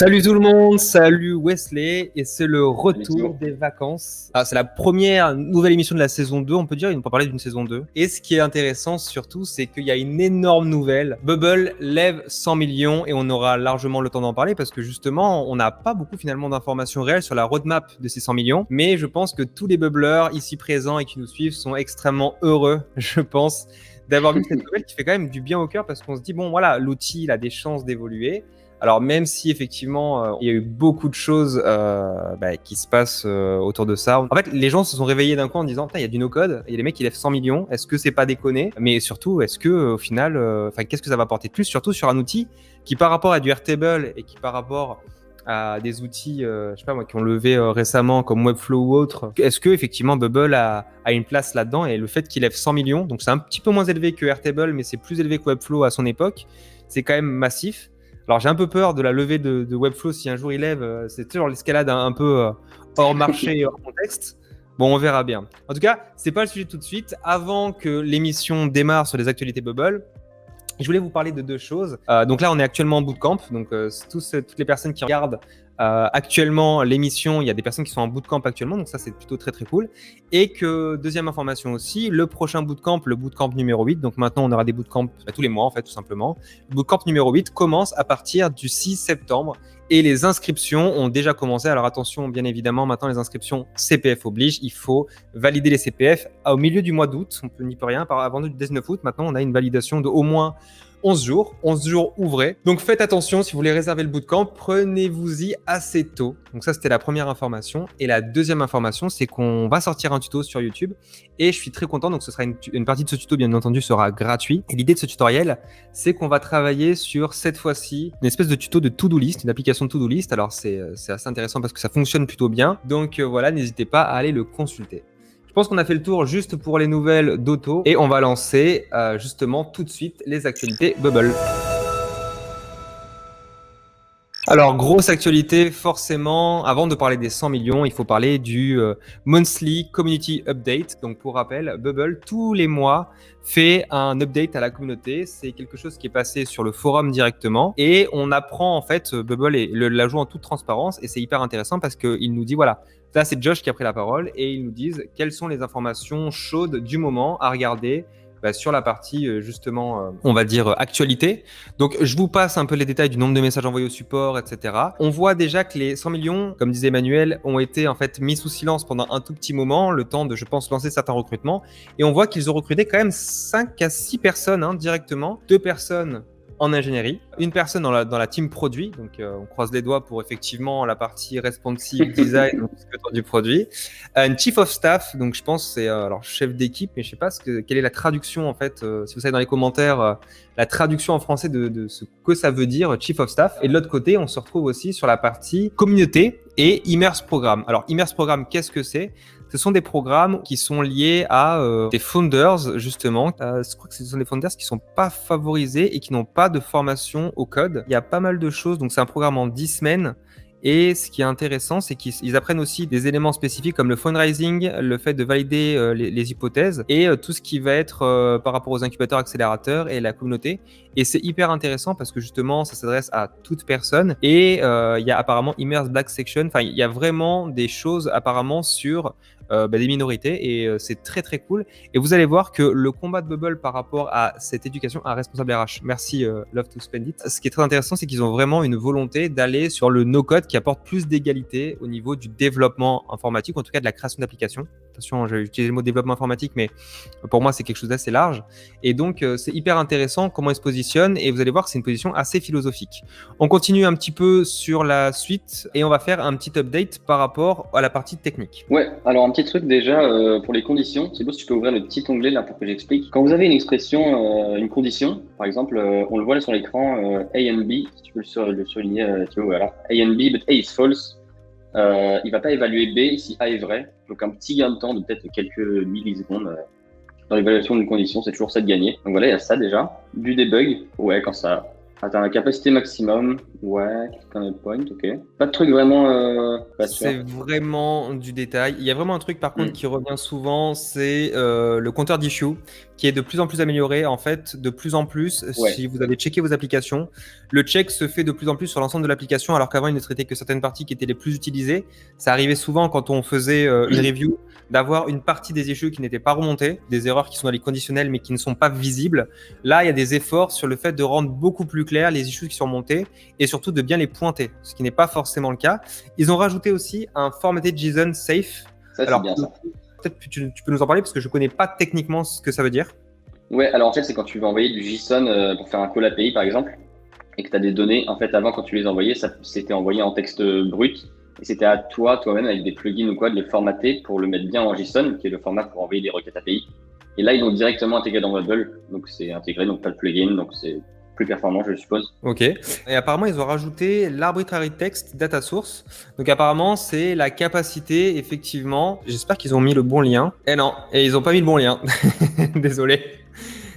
Salut tout le monde, salut Wesley, et c'est le retour Thibaut. des vacances. C'est la première nouvelle émission de la saison 2, on peut dire, on peut parler d'une saison 2. Et ce qui est intéressant surtout, c'est qu'il y a une énorme nouvelle. Bubble lève 100 millions et on aura largement le temps d'en parler parce que justement, on n'a pas beaucoup finalement d'informations réelles sur la roadmap de ces 100 millions. Mais je pense que tous les bubbleurs ici présents et qui nous suivent sont extrêmement heureux, je pense, d'avoir vu cette nouvelle qui fait quand même du bien au cœur parce qu'on se dit, bon voilà, l'outil il a des chances d'évoluer. Alors même si effectivement il y a eu beaucoup de choses qui se passent autour de ça. En fait, les gens se sont réveillés d'un coup en disant, il y a du no-code, il y a des mecs qui lèvent 100 millions, est-ce que c'est pas déconné? Mais surtout, est-ce que au final, qu'est-ce que ça va apporter de plus? Surtout sur un outil qui par rapport à du Airtable et qui par rapport à des outils, je sais pas moi, qui ont levé récemment comme Webflow ou autre, est-ce que effectivement Bubble a une place là-dedans? Et le fait qu'il lève 100 millions, donc c'est un petit peu moins élevé que Airtable, mais c'est plus élevé que Webflow à son époque, c'est quand même massif. Alors j'ai un peu peur de la levée de Webflow si un jour il lève, c'est toujours l'escalade un peu hors marché, hors contexte. Bon, on verra bien. En tout cas, c'est pas le sujet tout de suite. Avant que l'émission démarre sur les actualités Bubble, je voulais vous parler de deux choses. Donc là, on est actuellement en bootcamp. Donc toutes les personnes qui regardent actuellement l'émission, il y a des personnes qui sont en bootcamp actuellement. Donc ça, c'est plutôt très très cool. Et que deuxième information aussi, le prochain bootcamp, le bootcamp numéro 8. Donc maintenant, on aura des bootcamps tous les mois en fait, tout simplement. Le bootcamp numéro 8 commence à partir du 6 septembre. Et les inscriptions ont déjà commencé. Alors attention, bien évidemment, maintenant les inscriptions CPF obligent. Il faut valider les CPF au milieu du mois d'août. On n'y peut rien. Avant le 19 août, maintenant, on a une validation de au moins 11 jours ouvrés. Donc faites attention, si vous voulez réserver le bootcamp, prenez-vous-y assez tôt. Donc ça, c'était la première information. Et la deuxième information, c'est qu'on va sortir un tuto sur YouTube. Et je suis très content. Donc ce sera une partie de ce tuto, bien entendu, sera gratuit. Et l'idée de ce tutoriel, c'est qu'on va travailler sur, cette fois-ci, une espèce de tuto de to-do list, une application de to-do list. Alors c'est assez intéressant parce que ça fonctionne plutôt bien. Donc voilà, n'hésitez pas à aller le consulter. Je pense qu'on a fait le tour juste pour les nouvelles d'Auto et on va lancer justement tout de suite les actualités Bubble. Alors, grosse actualité, forcément, avant de parler des 100 millions, il faut parler du Monthly Community Update. Donc, pour rappel, Bubble, tous les mois, fait un update à la communauté. C'est quelque chose qui est passé sur le forum directement. Et on apprend, en fait, Bubble la joue en toute transparence. Et c'est hyper intéressant parce qu'il nous dit, voilà, là, c'est Josh qui a pris la parole. Et ils nous disent quelles sont les informations chaudes du moment à regarder sur la partie justement, on va dire actualité. Donc je vous passe un peu les détails du nombre de messages envoyés au support, etc. On voit déjà que les 100 millions, comme disait Emmanuel, ont été en fait mis sous silence pendant un tout petit moment, le temps de, je pense, lancer certains recrutements. Et on voit qu'ils ont recruté quand même 5 à 6 personnes directement, 2 personnes en ingénierie, une personne dans la team produit, donc on croise les doigts pour effectivement la partie responsive design, donc du produit, un chief of staff, donc je pense c'est alors chef d'équipe, mais je sais pas quelle est la traduction en fait, si vous savez dans les commentaires la traduction en français de ce que ça veut dire chief of staff. Et de l'autre côté, on se retrouve aussi sur la partie communauté et Immerse Programme. Alors Immerse Programme, qu'est-ce que c'est? Ce sont des programmes qui sont liés à des founders, justement. Je crois que ce sont des founders qui ne sont pas favorisés et qui n'ont pas de formation au code. Il y a pas mal de choses. Donc, c'est un programme en 10 semaines. Et ce qui est intéressant, c'est qu'ils apprennent aussi des éléments spécifiques comme le fundraising, le fait de valider les hypothèses et tout ce qui va être par rapport aux incubateurs, accélérateurs et la communauté. Et c'est hyper intéressant parce que justement, ça s'adresse à toute personne. Et il y a apparemment Immerse Black Section. Enfin, il y a vraiment des choses apparemment sur des minorités et c'est très très cool. Et vous allez voir que le combat de Bubble par rapport à cette éducation à responsable RH, merci Love to Spend It. Ce qui est très intéressant, c'est qu'ils ont vraiment une volonté d'aller sur le no-code qui apporte plus d'égalité au niveau du développement informatique, en tout cas de la création d'applications. Attention, j'ai utilisé le mot développement informatique, mais pour moi c'est quelque chose d'assez large. Et donc c'est hyper intéressant comment ils se positionnent et vous allez voir que c'est une position assez philosophique. On continue un petit peu sur la suite et on va faire un petit update par rapport à la partie technique. Ouais, alors un petit truc déjà pour les conditions. C'est beau si tu peux ouvrir le petit onglet là pour que j'explique. Quand vous avez une expression, une condition, par exemple, on le voit là sur l'écran, A and B, si tu peux le souligner, tu vois, voilà. A and B, but A is false. Il va pas évaluer B si A est vrai. Donc un petit gain de temps de peut-être quelques millisecondes dans l'évaluation d'une condition, c'est toujours ça de gagner. Donc voilà, il y a ça déjà. Du debug, ouais, quand ça Attends, la capacité maximum, ouais, click on a point, ok. Pas de truc vraiment pas sûr. C'est vraiment du détail. Il y a vraiment un truc par contre Hmm. qui revient souvent, c'est le compteur d'issue qui est de plus en plus amélioré. En fait, de plus en plus, Ouais. si vous avez checké vos applications, le check se fait de plus en plus sur l'ensemble de l'application, alors qu'avant il ne traitait que certaines parties qui étaient les plus utilisées. Ça arrivait souvent quand on faisait une review d'avoir une partie des issues qui n'étaient pas remontées, des erreurs qui sont dans les conditionnels mais qui ne sont pas visibles. Là, il y a des efforts sur le fait de rendre beaucoup plus clair les issues qui sont remontées et surtout de bien les pointer, ce qui n'est pas forcément le cas. Ils ont rajouté aussi un formatted JSON safe. Ça, c'est Alors, bien ça. peut-être que tu peux nous en parler parce que je ne connais pas techniquement ce que ça veut dire. Ouais, alors en fait, c'est quand tu veux envoyer du JSON pour faire un call API, par exemple, et que tu as des données. En fait, avant, quand tu les envoyais, ça c'était envoyé en texte brut. Et c'était à toi-même, avec des plugins ou quoi, de le formater pour le mettre bien en JSON, qui est le format pour envoyer des requêtes API. Et là, ils l'ont directement intégré dans Bubble. Donc, c'est intégré, donc pas de plugin. Donc, c'est plus performant, je suppose. Ok. Et apparemment, ils ont rajouté l'arbitrary text data source. Donc, apparemment, c'est la capacité, effectivement. J'espère qu'ils ont mis le bon lien. Eh non, et ils n'ont pas mis le bon lien. Désolé.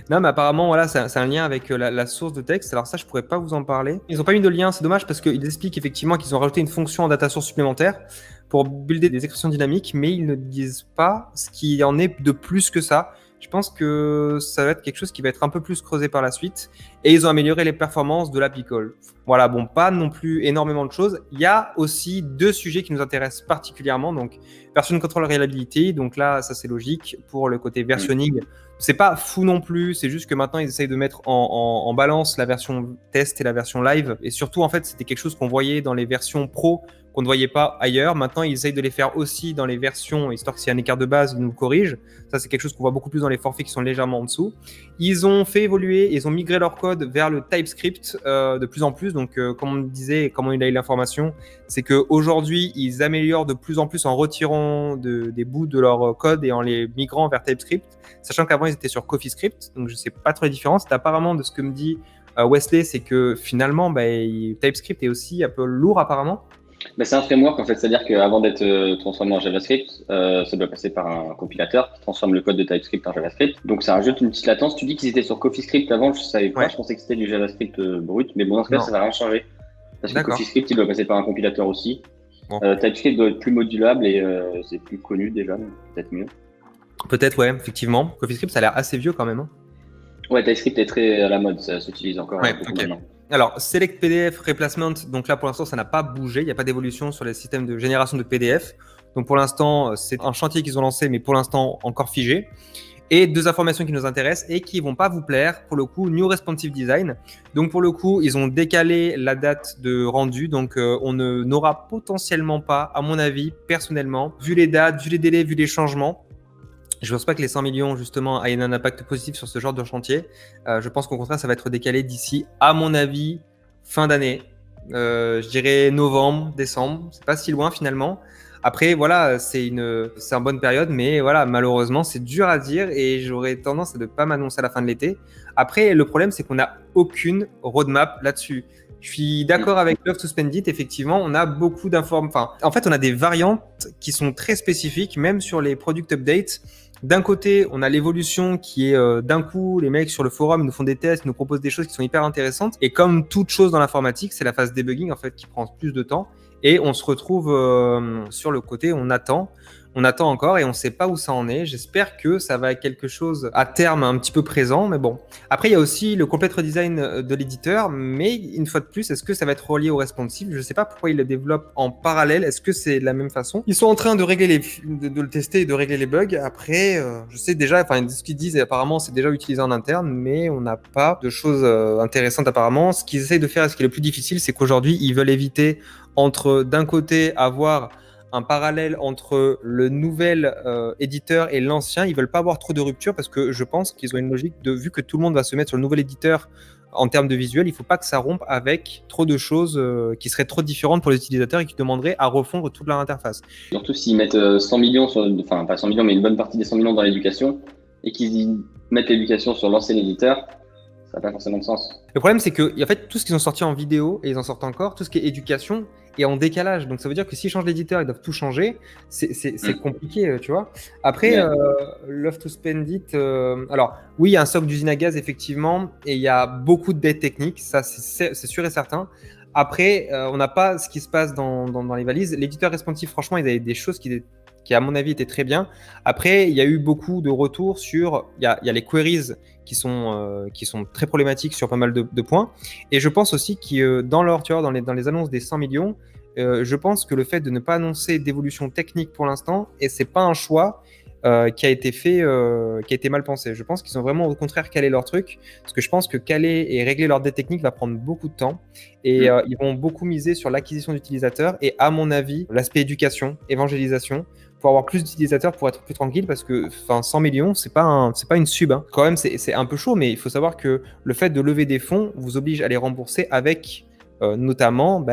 Non, mais apparemment, voilà, c'est un lien avec la source de texte. Alors ça, je pourrais pas vous en parler. Ils n'ont pas mis de lien, c'est dommage parce qu'ils expliquent effectivement qu'ils ont rajouté une fonction en data source supplémentaire pour builder des expressions dynamiques, mais ils ne disent pas ce qui en est de plus que ça. Je pense que ça va être quelque chose qui va être un peu plus creusé par la suite. Et ils ont amélioré les performances de l'API Call. Voilà, bon, pas non plus énormément de choses. Il y a aussi deux sujets qui nous intéressent particulièrement. Donc, version control reliability. Donc là, ça c'est logique. Pour le côté versionning, c'est pas fou non plus. C'est juste que maintenant, ils essayent de mettre en balance la version test et la version live. Et surtout, en fait, c'était quelque chose qu'on voyait dans les versions pro qu'on ne voyait pas ailleurs. Maintenant, ils essayent de les faire aussi dans les versions, histoire que s'il y a un écart de base, ils nous corrigent. Ça, c'est quelque chose qu'on voit beaucoup plus dans les forfaits qui sont légèrement en dessous. Ils ont fait évoluer, ils ont migré leur code vers le TypeScript de plus en plus. Donc, comme on disait, comment il a eu l'information, c'est qu'aujourd'hui, ils améliorent de plus en plus en retirant des bouts de leur code et en les migrant vers TypeScript, sachant qu'avant, ils étaient sur CoffeeScript. Donc, je ne sais pas trop les différences. Apparemment, de ce que me dit Wesley, c'est que finalement, TypeScript est aussi un peu lourd apparemment. Bah, c'est un framework en fait, c'est-à-dire qu'avant d'être transformé en JavaScript, ça doit passer par un compilateur qui transforme le code de TypeScript en JavaScript. Donc ça rajoute une petite latence. Tu dis qu'ils étaient sur CoffeeScript avant, je savais pas, Ouais. je pensais que c'était du JavaScript brut, mais bon, dans ce cas, Non. ça va rien changer. Parce que D'accord. CoffeeScript, il doit passer par un compilateur aussi. Bon. TypeScript doit être plus modulable et c'est plus connu déjà, donc peut-être mieux. Peut-être, ouais, effectivement. CoffeeScript, ça a l'air assez vieux quand même. Hein. Ouais, TypeScript est très à la mode, ça s'utilise encore Ouais, beaucoup ok. maintenant. Alors, Select PDF Replacement, donc là pour l'instant ça n'a pas bougé, il n'y a pas d'évolution sur les systèmes de génération de PDF. Donc pour l'instant, c'est un chantier qu'ils ont lancé, mais pour l'instant encore figé. Et deux informations qui nous intéressent et qui ne vont pas vous plaire, pour le coup, New Responsive Design. Donc pour le coup, ils ont décalé la date de rendu, donc on n'aura potentiellement pas, à mon avis, personnellement, vu les dates, vu les délais, vu les changements, je ne pense pas que les 100 millions, justement, aient un impact positif sur ce genre de chantier. Je pense qu'au contraire, ça va être décalé d'ici, à mon avis, fin d'année. Je dirais novembre, décembre. C'est pas si loin finalement. Après, voilà, c'est une bonne période, mais voilà, malheureusement, c'est dur à dire et j'aurais tendance à ne pas m'annoncer à la fin de l'été. Après, le problème, c'est qu'on n'a aucune roadmap là-dessus. Je suis d'accord avec Love to Spend It. Effectivement, on a beaucoup d'informations. Enfin, en fait, on a des variantes qui sont très spécifiques, même sur les product updates. D'un côté, on a l'évolution qui est d'un coup, les mecs sur le forum nous font des tests, nous proposent des choses qui sont hyper intéressantes. Et comme toute chose dans l'informatique, c'est la phase debugging en fait qui prend plus de temps. Et on se retrouve sur le côté, on attend encore et on ne sait pas où ça en est. J'espère que ça va être quelque chose à terme un petit peu présent, mais bon. Après, il y a aussi le complete redesign de l'éditeur, mais une fois de plus, est-ce que ça va être relié au responsive? Je ne sais pas pourquoi ils le développent en parallèle. Est-ce que c'est de la même façon? Ils sont en train de régler de le tester et de régler les bugs. Après, je sais déjà, enfin, ce qu'ils disent, apparemment, c'est déjà utilisé en interne, mais on n'a pas de choses intéressantes apparemment. Ce qu'ils essayent de faire, ce qui est le plus difficile, c'est qu'aujourd'hui, ils veulent éviter entre, d'un côté, avoir un parallèle entre le nouvel éditeur et l'ancien. Ils veulent pas avoir trop de rupture parce que je pense qu'ils ont une logique de, vu que tout le monde va se mettre sur le nouvel éditeur en termes de visuel, il faut pas que ça rompe avec trop de choses qui seraient trop différentes pour les utilisateurs et qui demanderaient à refondre toute leur interface. Surtout s'ils mettent 100 millions, enfin pas 100 millions, mais une bonne partie des 100 millions dans l'éducation et qu'ils mettent l'éducation sur l'ancien éditeur, ça n'a pas forcément de sens. Le problème, c'est que en fait, tout ce qu'ils ont sorti en vidéo, et ils en sortent encore, tout ce qui est éducation, est en décalage. Donc ça veut dire que s'ils changent l'éditeur, ils doivent tout changer. C'est compliqué, tu vois. Après, Ouais. Love to Spend It, alors oui, il y a un socle d'usine à gaz, effectivement, et il y a beaucoup de dettes techniques, ça c'est sûr et certain. Après, on n'a pas ce qui se passe dans les valises. L'éditeur responsive, franchement, ils avaient des choses qui, à mon avis, étaient très bien. Après, il y a eu beaucoup de retours sur. Il y a les queries qui sont très problématiques sur pas mal de points. Et je pense aussi que tu vois, dans les annonces des 100 millions, je pense que le fait de ne pas annoncer d'évolution technique pour l'instant, et c'est pas un choix qui a été fait, qui a été mal pensé. Je pense qu'ils ont vraiment au contraire calé leur truc, parce que je pense que caler et régler leur dette technique va prendre beaucoup de temps, et ils vont beaucoup miser sur l'acquisition d'utilisateurs, et à mon avis, l'aspect éducation, évangélisation, pour avoir plus d'utilisateurs, pour être plus tranquille, parce que 100 millions, c'est pas une sub. Hein. Quand même, c'est un peu chaud, mais il faut savoir que le fait de lever des fonds vous oblige à les rembourser avec notamment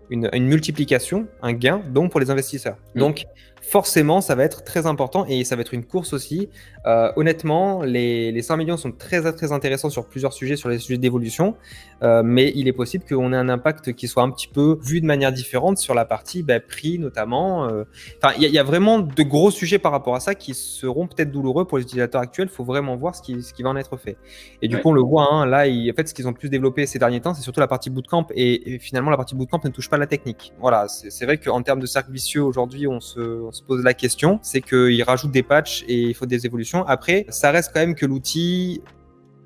une multiplication, un gain, donc pour les investisseurs. Donc, forcément, ça va être très important et ça va être une course aussi. Honnêtement, les 100 millions sont très, très intéressants sur plusieurs sujets, sur les sujets d'évolution, mais il est possible qu'on ait un impact qui soit un petit peu vu de manière différente sur la partie prix notamment. Enfin, il y a vraiment de gros sujets par rapport à ça qui seront peut-être douloureux pour les utilisateurs actuels. Il faut vraiment voir ce qui va en être fait. Et du coup, on le voit, hein, là, en fait, ce qu'ils ont plus développé ces derniers temps, c'est surtout la partie bootcamp, et finalement, la partie bootcamp ne touche pas la technique. Voilà, c'est vrai qu'en termes de cercle vicieux, aujourd'hui, on se pose la question, c'est qu'ils rajoutent des patchs et il faut des évolutions. Après, ça reste quand même que l'outil,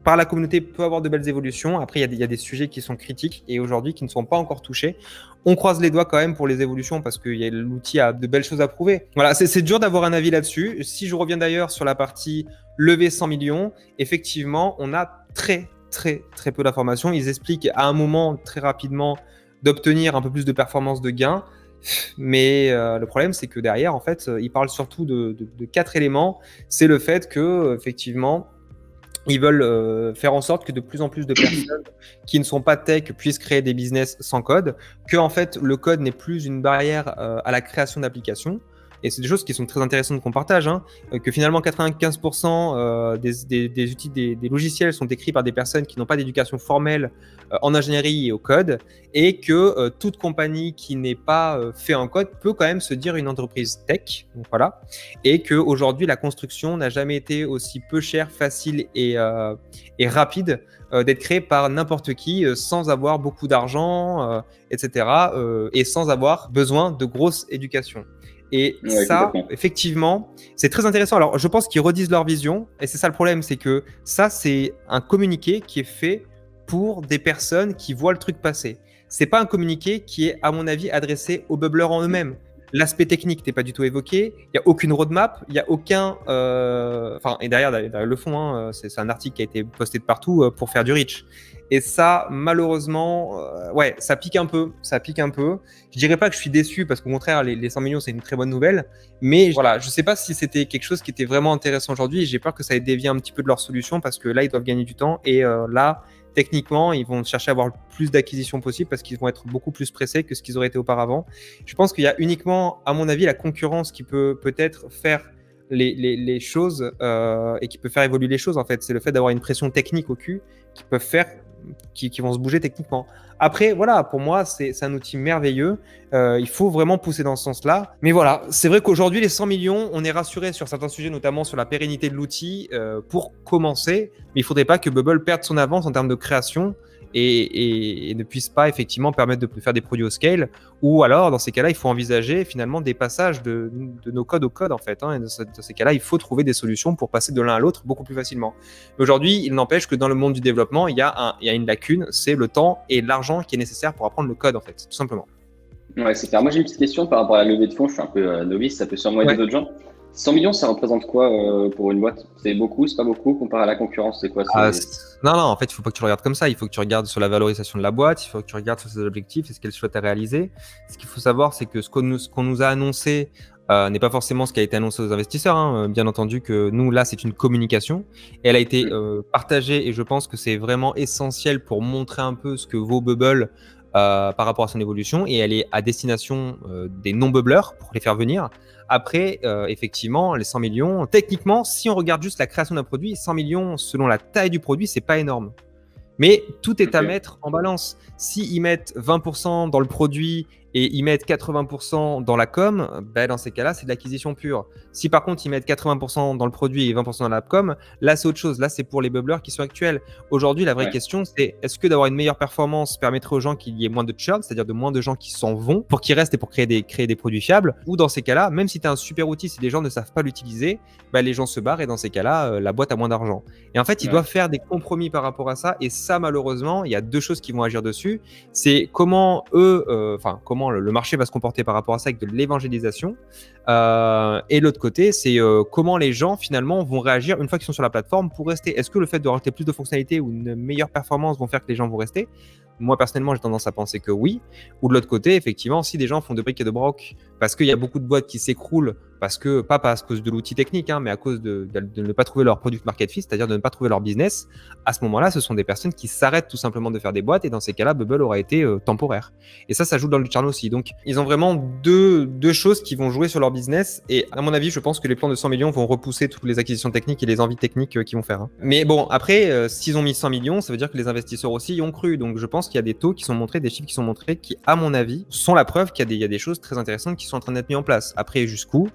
par la communauté, peut avoir de belles évolutions. Après, il y a des sujets qui sont critiques et aujourd'hui qui ne sont pas encore touchés. On croise les doigts quand même pour les évolutions parce que l'outil a de belles choses à prouver. Voilà, c'est dur d'avoir un avis là-dessus. Si je reviens d'ailleurs sur la partie lever 100 millions, effectivement, on a très, très, très peu d'informations. Ils expliquent à un moment, très rapidement, d'obtenir un peu plus de performance de gain. Mais le problème, c'est que derrière, en fait, ils parlent surtout de 4 éléments. C'est le fait que, effectivement, ils veulent faire en sorte que de plus en plus de personnes qui ne sont pas tech puissent créer des business sans code, que en fait le code n'est plus une barrière à la création d'applications. Et c'est des choses qui sont très intéressantes qu'on partage, hein, que finalement 95% des logiciels sont écrits par des personnes qui n'ont pas d'éducation formelle en ingénierie et au code, et que toute compagnie qui n'est pas fait en code peut quand même se dire une entreprise tech. Donc voilà. Et qu'aujourd'hui, la construction n'a jamais été aussi peu chère, facile et rapide d'être créée par n'importe qui sans avoir beaucoup d'argent, etc. Et sans avoir besoin de grosse éducation. Et ça, effectivement, c'est très intéressant. Alors, je pense qu'ils redisent leur vision, et c'est ça le problème, c'est que ça, c'est un communiqué qui est fait pour des personnes qui voient le truc passer. C'est pas un communiqué qui est, à mon avis, adressé aux bubblers en eux-mêmes. L'aspect technique n'est pas du tout évoqué. Il n'y a aucune roadmap. Il n'y a aucun. Et derrière le fond, hein, c'est un article qui a été posté de partout pour faire du reach. Et ça, malheureusement, ouais, ça pique un peu. Ça pique un peu. Je dirais pas que je suis déçu parce qu'au contraire, les 100 millions, c'est une très bonne nouvelle. Mais voilà, je sais pas si c'était quelque chose qui était vraiment intéressant aujourd'hui. J'ai peur que ça ait dévié un petit peu de leur solution parce que là, ils doivent gagner du temps. Et là, techniquement, ils vont chercher à avoir le plus d'acquisitions possible parce qu'ils vont être beaucoup plus pressés que ce qu'ils auraient été auparavant. Je pense qu'il y a uniquement, à mon avis, la concurrence qui peut peut-être faire les choses et qui peut faire évoluer les choses, en fait. C'est le fait d'avoir une pression technique au cul qui vont se bouger techniquement. Après, voilà, pour moi, c'est un outil merveilleux. Il faut vraiment pousser dans ce sens-là. Mais voilà, c'est vrai qu'aujourd'hui, les 100 millions, on est rassuré sur certains sujets, notamment sur la pérennité de l'outil pour commencer. Mais il ne faudrait pas que Bubble perde son avance en termes de création et ne puisse pas effectivement permettre de faire des produits au scale. Ou alors, dans ces cas-là, il faut envisager finalement des passages de nos codes au code, en fait. Hein. Et dans ces cas-là, il faut trouver des solutions pour passer de l'un à l'autre beaucoup plus facilement. Mais aujourd'hui, il n'empêche que dans le monde du développement, il y a une lacune, c'est le temps et l'argent qui est nécessaire pour apprendre le code, en fait, tout simplement. Ouais, c'est clair. Moi, j'ai une petite question par rapport à la levée de fonds. Je suis un peu novice, ça peut sûrement aider d'autres gens. 100 millions, ça représente quoi pour une boîte? C'est beaucoup, c'est pas beaucoup comparé à la concurrence? C'est quoi? Non, en fait, il ne faut pas que tu regardes comme ça. Il faut que tu regardes sur la valorisation de la boîte, il faut que tu regardes sur ses objectifs et ce qu'elle souhaite réaliser. Ce qu'il faut savoir, c'est que ce qu'on nous a annoncé n'est pas forcément ce qui a été annoncé aux investisseurs. Hein. Bien entendu que nous, là, c'est une communication. Et elle a été partagée et je pense que c'est vraiment essentiel pour montrer un peu ce que vaut Bubble par rapport à son évolution et elle est à destination des non-bubblers pour les faire venir. Après, effectivement, les 100 millions, techniquement, si on regarde juste la création d'un produit, 100 millions selon la taille du produit, c'est pas énorme. Mais tout est à mettre en balance. S'ils mettent 20% dans le produit et ils mettent 80% dans la com, ben dans ces cas-là, c'est de l'acquisition pure. Si par contre, ils mettent 80% dans le produit et 20% dans la com, là, c'est autre chose. Là, c'est pour les bubblers qui sont actuels. Aujourd'hui, la vraie question, c'est est-ce que d'avoir une meilleure performance permettrait aux gens qu'il y ait moins de churn, c'est-à-dire de moins de gens qui s'en vont pour qu'ils restent et pour créer des produits fiables, ou dans ces cas-là, même si tu as un super outil, si les gens ne savent pas l'utiliser, ben les gens se barrent et dans ces cas-là, la boîte a moins d'argent. Et en fait, ils doivent faire des compromis par rapport à ça. Et ça, malheureusement, il y a deux choses qui vont agir dessus. C'est comment comment le marché va se comporter par rapport à ça avec de l'évangélisation. Et l'autre côté, c'est comment les gens, finalement, vont réagir une fois qu'ils sont sur la plateforme pour rester. Est-ce que le fait de rajouter plus de fonctionnalités ou une meilleure performance vont faire que les gens vont rester ? Moi, personnellement, j'ai tendance à penser que oui. Ou de l'autre côté, effectivement, si des gens font de briques et de broc parce qu'il y a beaucoup de boîtes qui s'écroulent, pas à cause de l'outil technique, mais à cause de ne pas trouver leur product market fit, c'est-à-dire de ne pas trouver leur business, à ce moment-là, ce sont des personnes qui s'arrêtent tout simplement de faire des boîtes et dans ces cas-là, Bubble aura été temporaire. Et ça joue dans le churn aussi. Donc, ils ont vraiment deux choses qui vont jouer sur leur business et à mon avis, je pense que les plans de 100 millions vont repousser toutes les acquisitions techniques et les envies techniques qu'ils vont faire. Mais bon, après, s'ils ont mis 100 millions, ça veut dire que les investisseurs aussi y ont cru. Donc, je pense qu'il y a des taux qui sont montrés, des chiffres qui sont montrés qui, à mon avis, sont la preuve qu'il y a des choses très intéressantes qui sont en train d'être mises en place. Après, jusqu'où ?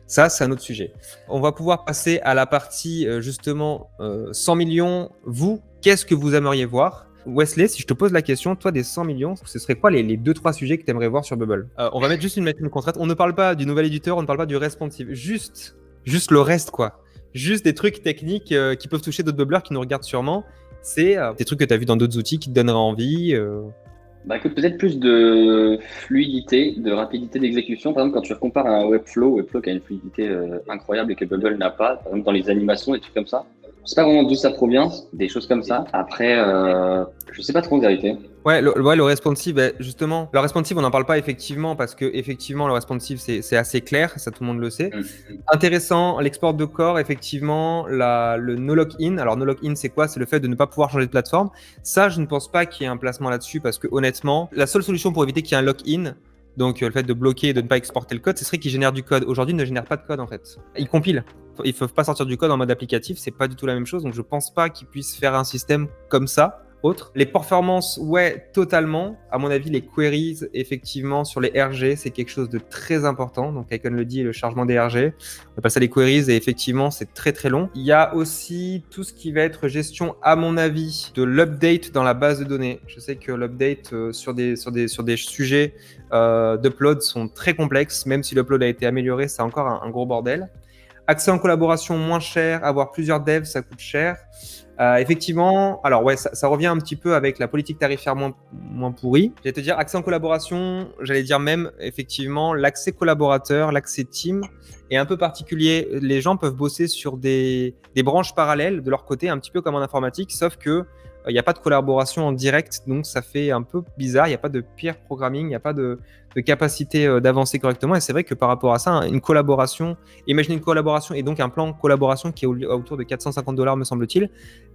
Ça, c'est un autre sujet. On va pouvoir passer à la partie, justement, 100 millions. Vous, qu'est-ce que vous aimeriez voir ? Wesley, si je te pose la question, toi, des 100 millions, ce serait quoi les 2-3 sujets que tu aimerais voir sur Bubble ? On va mettre juste une contrainte. On ne parle pas du nouvel éditeur, on ne parle pas du responsive. Juste le reste, quoi. Juste des trucs techniques qui peuvent toucher d'autres bubblers qui nous regardent sûrement. C'est des trucs que tu as vu dans d'autres outils qui te donneraient envie. Bah écoute, peut-être plus de fluidité, de rapidité d'exécution. Par exemple, quand tu compares à un Webflow qui a une fluidité incroyable et que Bubble n'a pas, par exemple dans les animations, des trucs comme ça. Je sais pas vraiment d'où ça provient, des choses comme ça. Après, je sais pas trop en vérité. Ouais, le responsive, justement, le responsive, on n'en parle pas effectivement parce que effectivement, le responsive, c'est assez clair, ça tout le monde le sait. Intéressant, l'export de corps, effectivement, le no lock-in. Alors, no lock-in, c'est quoi ? C'est le fait de ne pas pouvoir changer de plateforme. Ça, je ne pense pas qu'il y ait un placement là-dessus parce que honnêtement, la seule solution pour éviter qu'il y ait un lock-in, donc le fait de bloquer et de ne pas exporter le code, ce serait qu'ils génèrent du code. Aujourd'hui, ils ne génèrent pas de code en fait. Ils compilent. Ils ne peuvent pas sortir du code en mode applicatif, c'est pas du tout la même chose. Donc, je pense pas qu'ils puissent faire un système comme ça. Autre. Les performances, ouais, totalement. À mon avis, les queries, effectivement, sur les RG, c'est quelque chose de très important. Donc, Icon le dit, le chargement des RG. On appelle ça les queries et effectivement, c'est très très long. Il y a aussi tout ce qui va être gestion, à mon avis, de l'update dans la base de données. Je sais que l'update sur des sujets d'upload sont très complexes. Même si l'upload a été amélioré, c'est encore un gros bordel. Accès en collaboration moins cher, avoir plusieurs devs, ça coûte cher. Effectivement, alors ouais, ça revient un petit peu avec la politique tarifaire moins pourrie. J'allais te dire, accès en collaboration, j'allais dire même, effectivement, l'accès collaborateur, l'accès team est un peu particulier. Les gens peuvent bosser sur des branches parallèles de leur côté, un petit peu comme en informatique, sauf que il n'y a pas de collaboration en direct, donc ça fait un peu bizarre. Il n'y a pas de peer programming, il n'y a pas de capacité d'avancer correctement. Et c'est vrai que par rapport à ça, une collaboration, imaginez une collaboration et donc un plan de collaboration qui est autour de $450, me semble-t-il,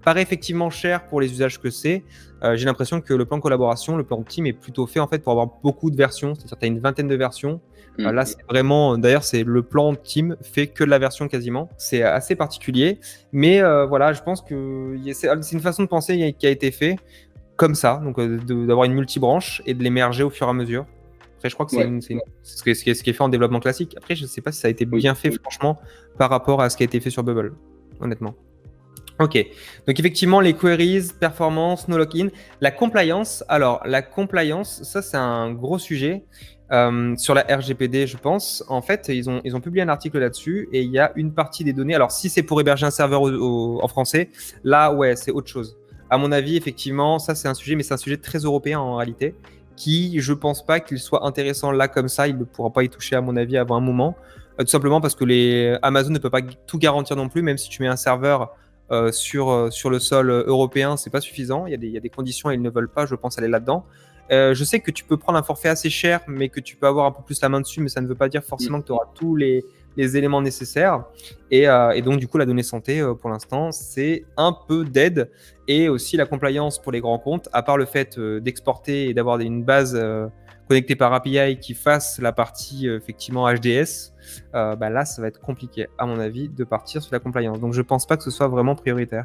paraît effectivement cher pour les usages que c'est. J'ai l'impression que le plan de collaboration, le plan de team est plutôt fait en fait pour avoir beaucoup de versions. C'est-à-dire que tu as une vingtaine de versions. Là, c'est vraiment, d'ailleurs, c'est le plan team fait que de la version quasiment. C'est assez particulier, mais voilà, je pense que c'est une façon de penser qui a été fait comme ça, donc d'avoir une multibranche et de les merger au fur et à mesure. Après, je crois que c'est ce qui est fait en développement classique. Après, je ne sais pas si ça a été bien fait, franchement, par rapport à ce qui a été fait sur Bubble, honnêtement. Ok, donc effectivement, les queries, performance, no lock-in. La compliance, ça, c'est un gros sujet. Sur la RGPD, je pense. En fait, ils ont publié un article là-dessus et il y a une partie des données. Alors, si c'est pour héberger un serveur en français, là, ouais, c'est autre chose. À mon avis, effectivement, ça, c'est un sujet, mais c'est un sujet très européen en réalité, qui, je pense pas qu'il soit intéressant là comme ça. Il ne pourra pas y toucher, à mon avis, avant un moment. Tout simplement parce que Amazon ne peut pas tout garantir non plus, même si tu mets un serveur sur le sol européen, c'est pas suffisant. Il y a des conditions et ils ne veulent pas, je pense, aller là-dedans. Je sais que tu peux prendre un forfait assez cher, mais que tu peux avoir un peu plus la main dessus, mais ça ne veut pas dire forcément que tu auras tous les les éléments nécessaires. Et donc, du coup, la donnée santé, pour l'instant, c'est un peu dead. Et aussi la compliance pour les grands comptes, à part le fait d'exporter et d'avoir une base connectée par API qui fasse la partie effectivement HDS, là, ça va être compliqué, à mon avis, de partir sur la compliance. Donc, je pense pas que ce soit vraiment prioritaire.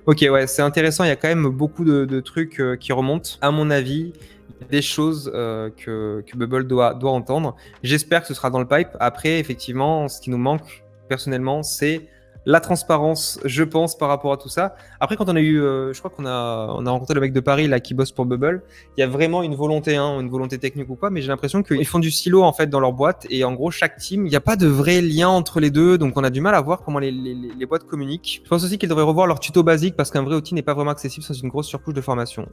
Ok, ouais, c'est intéressant. Il y a quand même beaucoup de trucs qui remontent. À mon avis, il y a des choses que Bubble doit entendre. J'espère que ce sera dans le pipe. Après, effectivement, ce qui nous manque, personnellement, c'est la transparence, je pense, par rapport à tout ça. Après, quand on a eu, je crois qu'on a rencontré le mec de Paris là qui bosse pour Bubble, il y a vraiment une volonté, une volonté technique ou quoi, mais j'ai l'impression qu'ils font du silo en fait dans leur boîte et en gros chaque team, il n'y a pas de vrai lien entre les deux, donc on a du mal à voir comment les boîtes communiquent. Je pense aussi qu'ils devraient revoir leur tuto basique parce qu'un vrai outil n'est pas vraiment accessible sans une grosse surcouche de formation.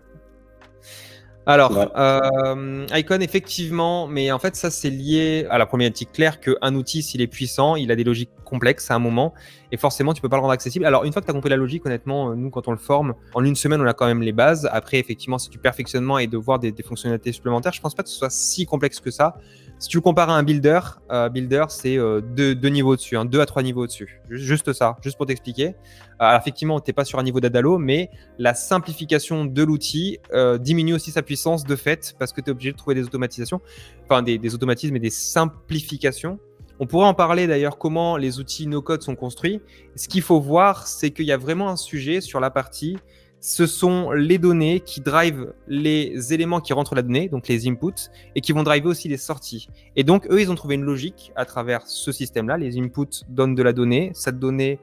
Alors, Icon, effectivement, mais en fait, ça, c'est lié à la problématique claire qu'un outil, s'il est puissant, il a des logiques complexes à un moment, et forcément, tu peux pas le rendre accessible. Alors, une fois que tu as compris la logique, honnêtement, nous, quand on le forme, en une semaine, on a quand même les bases. Après, effectivement, c'est du perfectionnement et de voir des fonctionnalités supplémentaires. Je pense pas que ce soit si complexe que ça. Si tu le compares à un builder, c'est deux niveaux dessus, 2 à 3 niveaux dessus. Juste ça, juste pour t'expliquer. Alors, effectivement, tu n'es pas sur un niveau d'Adalo, mais la simplification de l'outil diminue aussi sa puissance de fait parce que tu es obligé de trouver des automatisations, enfin des automatismes et des simplifications. On pourrait en parler d'ailleurs comment les outils no-code sont construits. Ce qu'il faut voir, c'est qu'il y a vraiment un sujet sur la partie ce sont les données qui drivent les éléments qui rentrent la donnée, donc les inputs, et qui vont driver aussi les sorties. Et donc, eux, ils ont trouvé une logique à travers ce système-là. Les inputs donnent de la donnée, cette donnée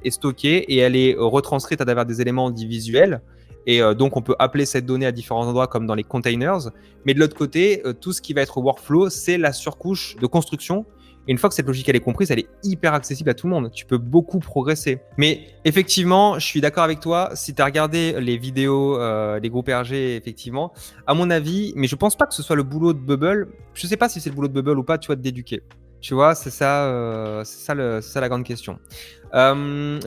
est stockée et elle est retranscrite à travers des éléments dits visuels. Et donc, on peut appeler cette donnée à différents endroits comme dans les containers. Mais de l'autre côté, tout ce qui va être workflow, c'est la surcouche de construction. Et une fois que cette logique elle est comprise, elle est hyper accessible à tout le monde. Tu peux beaucoup progresser. Mais effectivement, je suis d'accord avec toi. Si tu as regardé les vidéos, les groupes RG, effectivement, à mon avis, mais je pense pas que ce soit le boulot de Bubble. Je sais pas si c'est le boulot de Bubble ou pas, tu vois, d'éduquer. Tu vois, c'est ça la grande question. Tu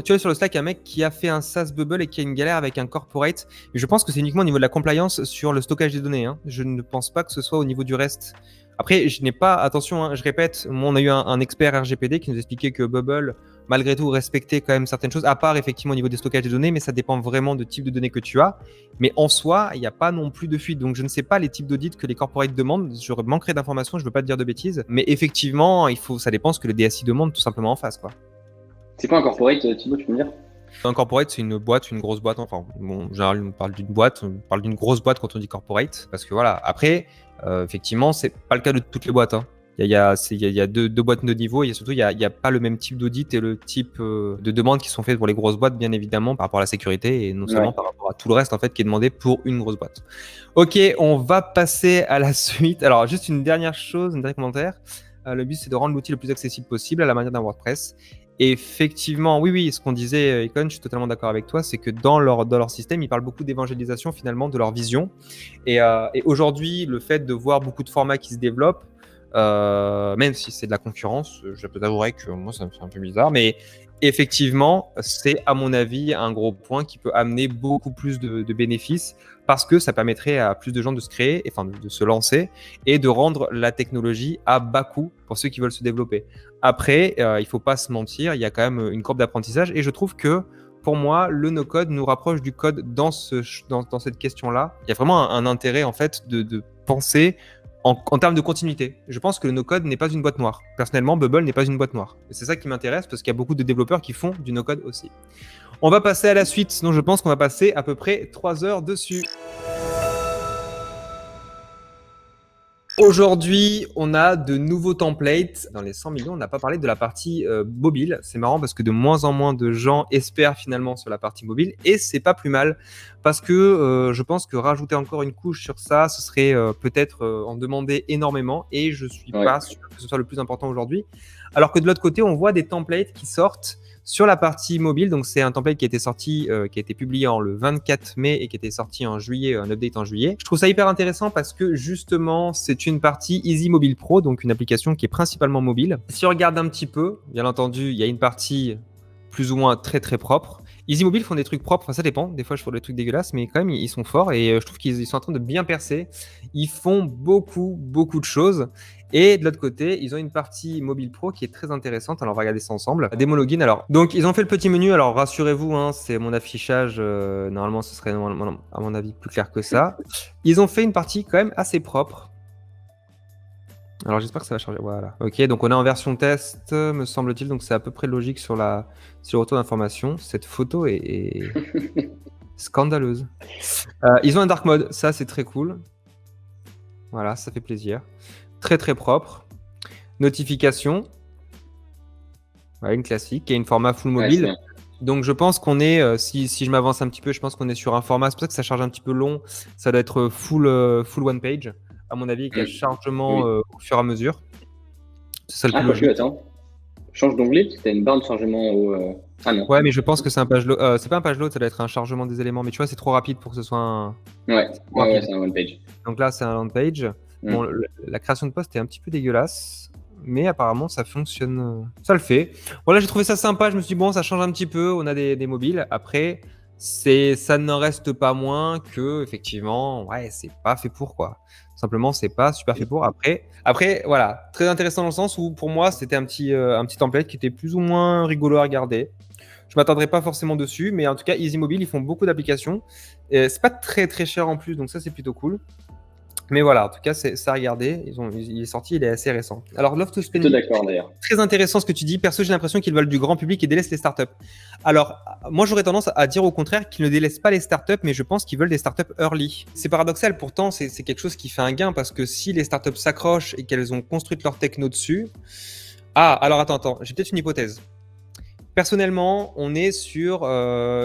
vois, sur le Slack, un mec qui a fait un SaaS Bubble et qui a une galère avec un corporate. Mais je pense que c'est uniquement au niveau de la compliance sur le stockage des données. Je ne pense pas que ce soit au niveau du reste. Après, je n'ai pas, attention, je répète, on a eu un expert RGPD qui nous expliquait que Bubble, malgré tout, respectait quand même certaines choses, à part effectivement au niveau des stockages des données, mais ça dépend vraiment du type de données que tu as. Mais en soi, il n'y a pas non plus de fuite. Donc, je ne sais pas les types d'audits que les corporates demandent. Je manquerai d'informations, je ne veux pas te dire de bêtises. Mais effectivement, ça dépend ce que le DSI demande tout simplement en face, quoi. C'est quoi un corporate, Thibaut, tu peux me dire? Un corporate, c'est une boîte, une grosse boîte. Enfin, bon, en général, on parle d'une boîte, on parle d'une grosse boîte quand on dit corporate. Parce que voilà, après, effectivement, c'est pas le cas de toutes les boîtes. Il y a deux boîtes de niveau et surtout, il n'y a pas le même type d'audit et le type de demandes qui sont faites pour les grosses boîtes, bien évidemment, par rapport à la sécurité et non seulement par rapport à tout le reste en fait, qui est demandé pour une grosse boîte. Ok, on va passer à la suite. Alors, juste une dernière chose, un dernier commentaire. Le but, c'est de rendre l'outil le plus accessible possible à la manière d'un WordPress. Et effectivement, oui, ce qu'on disait, Econ, je suis totalement d'accord avec toi, c'est que dans leur système, ils parlent beaucoup d'évangélisation finalement, de leur vision. Et aujourd'hui, le fait de voir beaucoup de formats qui se développent, même si c'est de la concurrence, je peux t'avouer que moi, ça me fait un peu bizarre, mais effectivement, c'est à mon avis un gros point qui peut amener beaucoup plus de bénéfices parce que ça permettrait à plus de gens de se créer, enfin de se lancer et de rendre la technologie à bas coût pour ceux qui veulent se développer. Après, il ne faut pas se mentir, il y a quand même une courbe d'apprentissage et je trouve que pour moi, le no-code nous rapproche du code dans cette question-là. Il y a vraiment un intérêt en fait de penser en termes de continuité. Je pense que le no-code n'est pas une boîte noire. Personnellement, Bubble n'est pas une boîte noire. Et c'est ça qui m'intéresse parce qu'il y a beaucoup de développeurs qui font du no-code aussi. On va passer à la suite, sinon je pense qu'on va passer à peu près 3 heures dessus. Aujourd'hui, on a de nouveaux templates. Dans les 100 millions, on n'a pas parlé de la partie mobile. C'est marrant parce que de moins en moins de gens espèrent finalement sur la partie mobile. Et c'est pas plus mal parce que je pense que rajouter encore une couche sur ça, ce serait peut-être en demander énormément. Et je suis pas sûr que ce soit le plus important aujourd'hui. Alors que de l'autre côté, on voit des templates qui sortent sur la partie mobile. Donc, c'est un template qui a été sorti, qui a été publié le 24 mai et qui a été sorti en juillet, un update en juillet. Je trouve ça hyper intéressant parce que justement, c'est une partie Easy Mobile Pro, donc une application qui est principalement mobile. Si on regarde un petit peu, bien entendu, il y a une partie plus ou moins très très propre. EasyMobile font des trucs propres, enfin ça dépend, des fois je fais des trucs dégueulasses, mais quand même ils sont forts et je trouve qu'ils sont en train de bien percer. Ils font beaucoup de choses. Et de l'autre côté, ils ont une partie mobile pro qui est très intéressante. Alors on va regarder ça ensemble. Démo login. Alors, donc ils ont fait le petit menu. Alors rassurez-vous, hein, c'est mon affichage. Normalement, ce serait à mon avis plus clair que ça. Ils ont fait une partie quand même assez propre. Alors j'espère que ça va changer. Voilà. Ok, donc on est en version test, me semble-t-il. Donc c'est à peu près logique sur le retour d'information. Cette photo est scandaleuse. Ils ont un dark mode, ça c'est très cool. Voilà, ça fait plaisir. Très propre. Notification. Voilà, une classique et une format full mobile. Ouais, donc je pense qu'on est, si je m'avance un petit peu, je pense qu'on est sur un format. C'est pour ça que ça charge un petit peu long. Ça doit être full one page, à mon avis, avec un chargement au fur et à mesure. C'est ça le plus logique. Attends. Change d'onglet, parce que t'as une barre de chargement au. Ah non. Ouais, mais je pense que c'est un page load. C'est pas un page load, ça doit être un chargement des éléments. Mais tu vois, c'est trop rapide pour que ce soit un. Ouais, c'est un one page. Donc là, c'est un land page. Bon, la création de poste est un petit peu dégueulasse, mais apparemment, ça fonctionne. Ça le fait. Voilà, j'ai trouvé ça sympa. Je me suis dit, bon, ça change un petit peu. On a des mobiles. Après, ça n'en reste pas moins que, effectivement, ouais, c'est pas fait pour quoi. Simplement, c'est pas super fait pour. Après, voilà, très intéressant dans le sens où, pour moi, c'était un petit template qui était plus ou moins rigolo à regarder. Je m'attendrai pas forcément dessus, mais en tout cas, EasyMobile, ils font beaucoup d'applications. C'est pas très cher en plus, donc ça, c'est plutôt cool. Mais voilà, en tout cas, c'est ça à regarder. Il est sorti, il est assez récent. Alors, Love to Spending, d'accord d'ailleurs. Très intéressant ce que tu dis. Perso, j'ai l'impression qu'ils veulent du grand public et délaissent les startups. Alors, moi, j'aurais tendance à dire au contraire qu'ils ne délaissent pas les startups, mais je pense qu'ils veulent des startups early. C'est paradoxal, pourtant, c'est quelque chose qui fait un gain parce que si les startups s'accrochent et qu'elles ont construit leur techno dessus. Ah, alors attends, j'ai peut-être une hypothèse. Personnellement, on est sur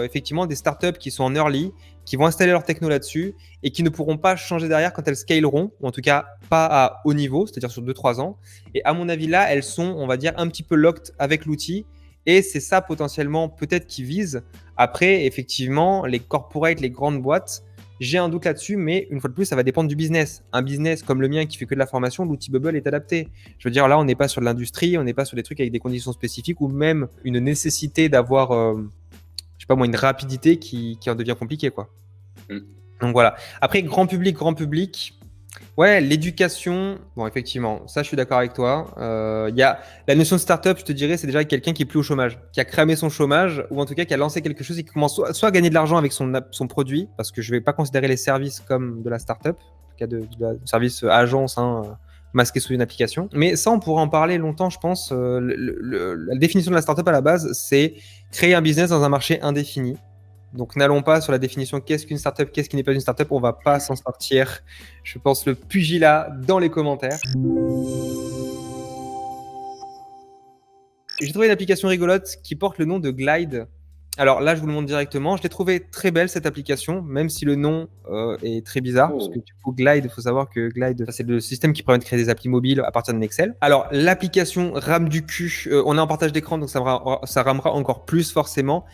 effectivement des startups qui sont en early, qui vont installer leur techno là-dessus et qui ne pourront pas changer derrière quand elles scaleront, ou en tout cas pas à haut niveau, c'est-à-dire sur 2-3 ans. Et à mon avis, là, elles sont, on va dire, un petit peu locked avec l'outil. Et c'est ça potentiellement peut-être qui vise. Après, effectivement, les corporates, les grandes boîtes, j'ai un doute là-dessus, mais une fois de plus, ça va dépendre du business. Un business comme le mien qui fait que de la formation, l'outil Bubble est adapté. Je veux dire, là, on n'est pas sur de l'industrie, on n'est pas sur des trucs avec des conditions spécifiques ou même une nécessité d'avoir, je sais pas moi, une rapidité qui en devient compliquée, quoi. Donc voilà. Après, grand public, ouais, l'éducation, bon, effectivement, ça, je suis d'accord avec toi. Il y a la notion de startup, je te dirais, c'est déjà quelqu'un qui est plus au chômage, qui a cramé son chômage, ou en tout cas qui a lancé quelque chose et qui commence soit à gagner de l'argent avec son produit, parce que je ne vais pas considérer les services comme de la startup, en tout cas de la service agence, masqué sous une application. Mais ça, on pourra en parler longtemps, je pense. La définition de la startup à la base, c'est créer un business dans un marché indéfini. Donc n'allons pas sur la définition qu'est-ce qu'une startup, qu'est-ce qui n'est pas une startup, on va pas s'en sortir. Je pense le pugilat dans les commentaires. J'ai trouvé une application rigolote qui porte le nom de Glide. Alors là, je vous le montre directement. Je l'ai trouvé très belle cette application, même si le nom est très bizarre. Parce que du coup, Glide, il faut savoir que Glide, c'est le système qui permet de créer des applis mobiles à partir d'un Excel. Alors l'application rame du cul. On est en partage d'écran, donc ça ramera encore plus forcément.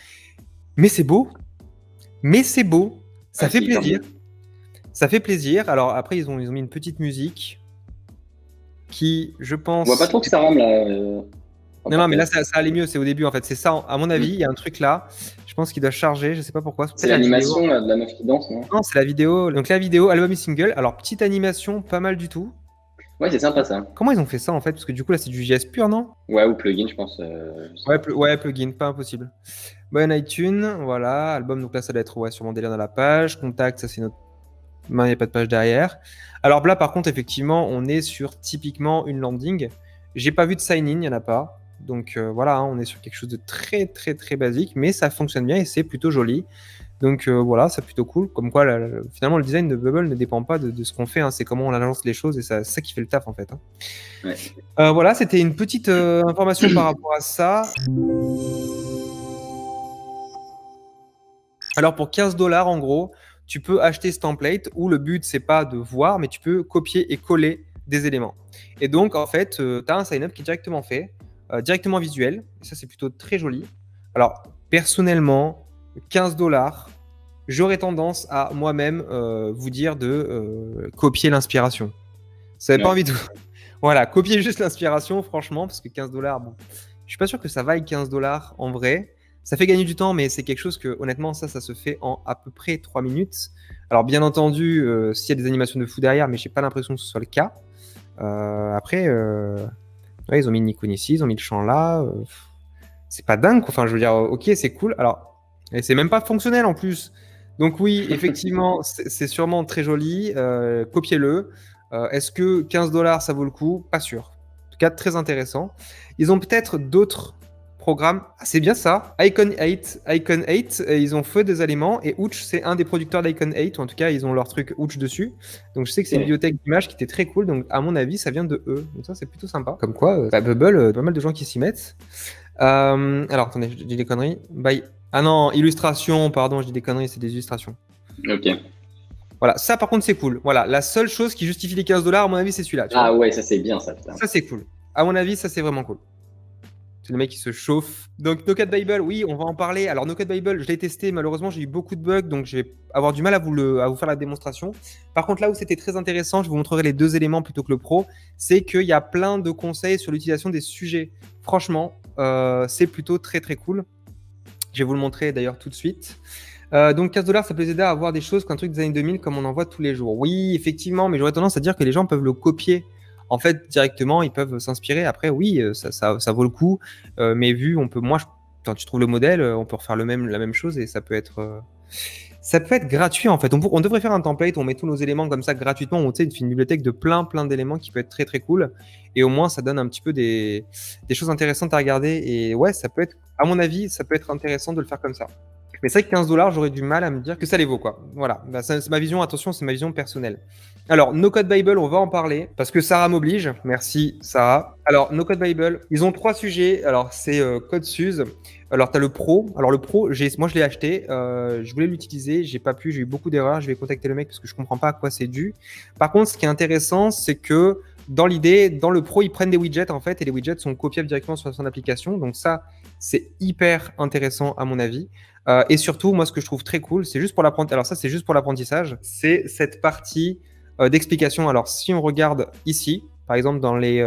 Mais c'est beau. Ça fait plaisir. Ça fait plaisir. Alors après, ils ont mis une petite musique qui, je pense. On voit pas trop que ça rame là. Non, mais là, ça allait mieux. C'est au début, en fait. C'est ça, à mon avis. Il y a un truc là. Je pense qu'il doit charger. Je sais pas pourquoi. C'est l'animation de la meuf qui danse, non? Non, c'est la vidéo. Donc la vidéo, album et single. Alors, petite animation, pas mal du tout. Ouais, c'est sympa ça. Comment ils ont fait ça, en fait? Parce que du coup, là, c'est du JS pur, non? Ouais, ou plugin, je pense. Ouais, plugin, pas impossible. Bon, iTunes, voilà. Album, donc là, ça doit être sûrement des liens dans la page. Contact, ça, c'est notre. Il n'y a pas de page derrière. Alors là, par contre, effectivement, on est sur typiquement une landing. J'ai pas vu de sign-in, il n'y en a pas. Donc voilà, on est sur quelque chose de très basique, mais ça fonctionne bien et c'est plutôt joli. Donc voilà, c'est plutôt cool. Comme quoi, finalement, le design de Bubble ne dépend pas de ce qu'on fait. C'est comment on lance les choses et c'est ça qui fait le taf en fait. Ouais. Voilà, c'était une petite information par rapport à ça. Alors pour 15$ en gros, tu peux acheter ce template où le but c'est pas de voir, mais tu peux copier et coller des éléments. Et donc en fait, tu as un sign-up qui est directement fait, directement visuel. Et ça c'est plutôt très joli. Alors personnellement, 15$, j'aurais tendance à moi-même vous dire de copier l'inspiration. Ça n'avait pas envie de. Voilà, copier juste l'inspiration, franchement, parce que 15$, bon, je suis pas sûr que ça vaille 15$ en vrai. Ça fait gagner du temps, mais c'est quelque chose que, honnêtement, ça se fait en à peu près 3 minutes. Alors, bien entendu, s'il y a des animations de fou derrière, mais j'ai pas l'impression que ce soit le cas. Après, ouais, ils ont mis une icône ici, ils ont mis le champ là. C'est pas dingue, quoi. Enfin, je veux dire, ok, c'est cool. Alors, et c'est même pas fonctionnel en plus. Donc oui, effectivement, c'est sûrement très joli. Copiez-le. Est-ce que 15 $ ça vaut le coup? Pas sûr. En tout cas, très intéressant. Ils ont peut-être d'autres programmes. Ah, c'est bien ça. Icon 8. Icon 8, ils ont fait des éléments. Et Ouch, c'est un des producteurs d'Icon 8. Ou en tout cas, ils ont leur truc Ouch dessus. Donc je sais que c'est une bibliothèque d'images qui était très cool. Donc à mon avis, ça vient de eux. Donc ça, c'est plutôt sympa. Comme quoi, Bubble, pas mal de gens qui s'y mettent. Alors, attendez, je dis des conneries. Ah non, illustration, pardon, je dis des conneries, c'est des illustrations. Ok. Voilà, ça par contre, c'est cool. Voilà, la seule chose qui justifie les 15 $, à mon avis, c'est celui-là. Ah ouais, ça c'est bien ça, putain. Ça, c'est cool. À mon avis, ça, c'est vraiment cool. C'est le mec qui se chauffe. Donc, No Code Bible, oui, on va en parler. Alors, No Code Bible, je l'ai testé. Malheureusement, j'ai eu beaucoup de bugs, donc je vais avoir du mal à vous faire la démonstration. Par contre, là où c'était très intéressant, je vous montrerai les 2 éléments plutôt que le pro, c'est qu'il y a plein de conseils sur l'utilisation des sujets. Franchement, c'est plutôt très, très cool. Je vais vous le montrer d'ailleurs tout de suite. Donc 15 $, ça peut aider à avoir des choses qu'un truc des années 2000 comme on en voit tous les jours. Oui, effectivement, mais j'aurais tendance à dire que les gens peuvent le copier. En fait, directement, ils peuvent s'inspirer. Après, oui, ça vaut le coup. Mais vu, quand tu trouves le modèle, on peut refaire la même chose et ça peut être gratuit en fait. On devrait faire un template, on met tous nos éléments comme ça gratuitement. On fait une bibliothèque de plein d'éléments qui peut être très très cool. Et au moins, ça donne un petit peu des choses intéressantes à regarder. Et ouais, ça peut être, à mon avis, ça peut être intéressant de le faire comme ça. Mais c'est vrai que 15 $, j'aurais du mal à me dire que ça les vaut, quoi. Voilà, c'est ma vision, attention, c'est ma vision personnelle. Alors, No Code Bible, on va en parler, parce que Sarah m'oblige. Merci, Sarah. Alors, No Code Bible, ils ont 3 sujets. Alors, c'est Code Suze. Alors, tu as le Pro. Alors, le Pro, moi, je l'ai acheté. Je voulais l'utiliser. J'ai pas pu. J'ai eu beaucoup d'erreurs. Je vais contacter le mec parce que je comprends pas à quoi c'est dû. Par contre, ce qui est intéressant, c'est que dans l'idée, dans le Pro, ils prennent des widgets, en fait, et les widgets sont copiables directement sur son application. Donc, ça, c'est hyper intéressant, à mon avis. Et surtout, moi, ce que je trouve très cool, c'est juste pour l'apprentissage. Alors, ça, c'est juste pour l'apprentissage. C'est cette partie d'explication. Alors, si on regarde ici, par exemple dans les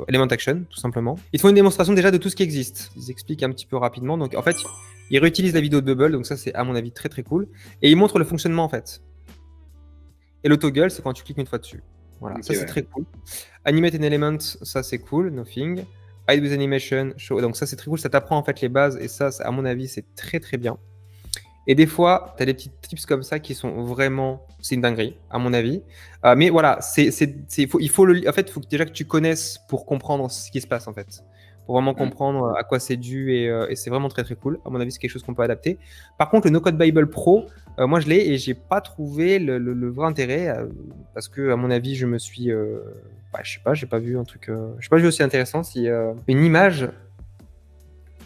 Element Action, tout simplement, ils font une démonstration déjà de tout ce qui existe. Ils expliquent un petit peu rapidement. Donc, en fait, ils réutilisent la vidéo de Bubble. Donc, ça, c'est à mon avis très très cool. Et ils montrent le fonctionnement, en fait. Et le toggle, c'est quand tu cliques une fois dessus. Voilà, okay, ça, c'est très cool. Animate an element, ça, c'est cool. Nothing. Hide with animation, show. Donc, ça, c'est très cool. Ça t'apprend, en fait, les bases. Et ça, à mon avis, c'est très très bien. Et des fois, tu as des petits tips comme ça qui sont vraiment... C'est une dinguerie, à mon avis. Mais voilà, en fait, il faut déjà que tu connaisses pour comprendre ce qui se passe, en fait. Pour vraiment comprendre à quoi c'est dû. Et c'est vraiment très, très cool. À mon avis, c'est quelque chose qu'on peut adapter. Par contre, le No Code Bible Pro, moi, je l'ai et j'ai pas trouvé le vrai intérêt. Parce que, à mon avis, je me suis... je sais pas, j'ai pas vu un truc... j'ai pas vu aussi intéressant. Si une image...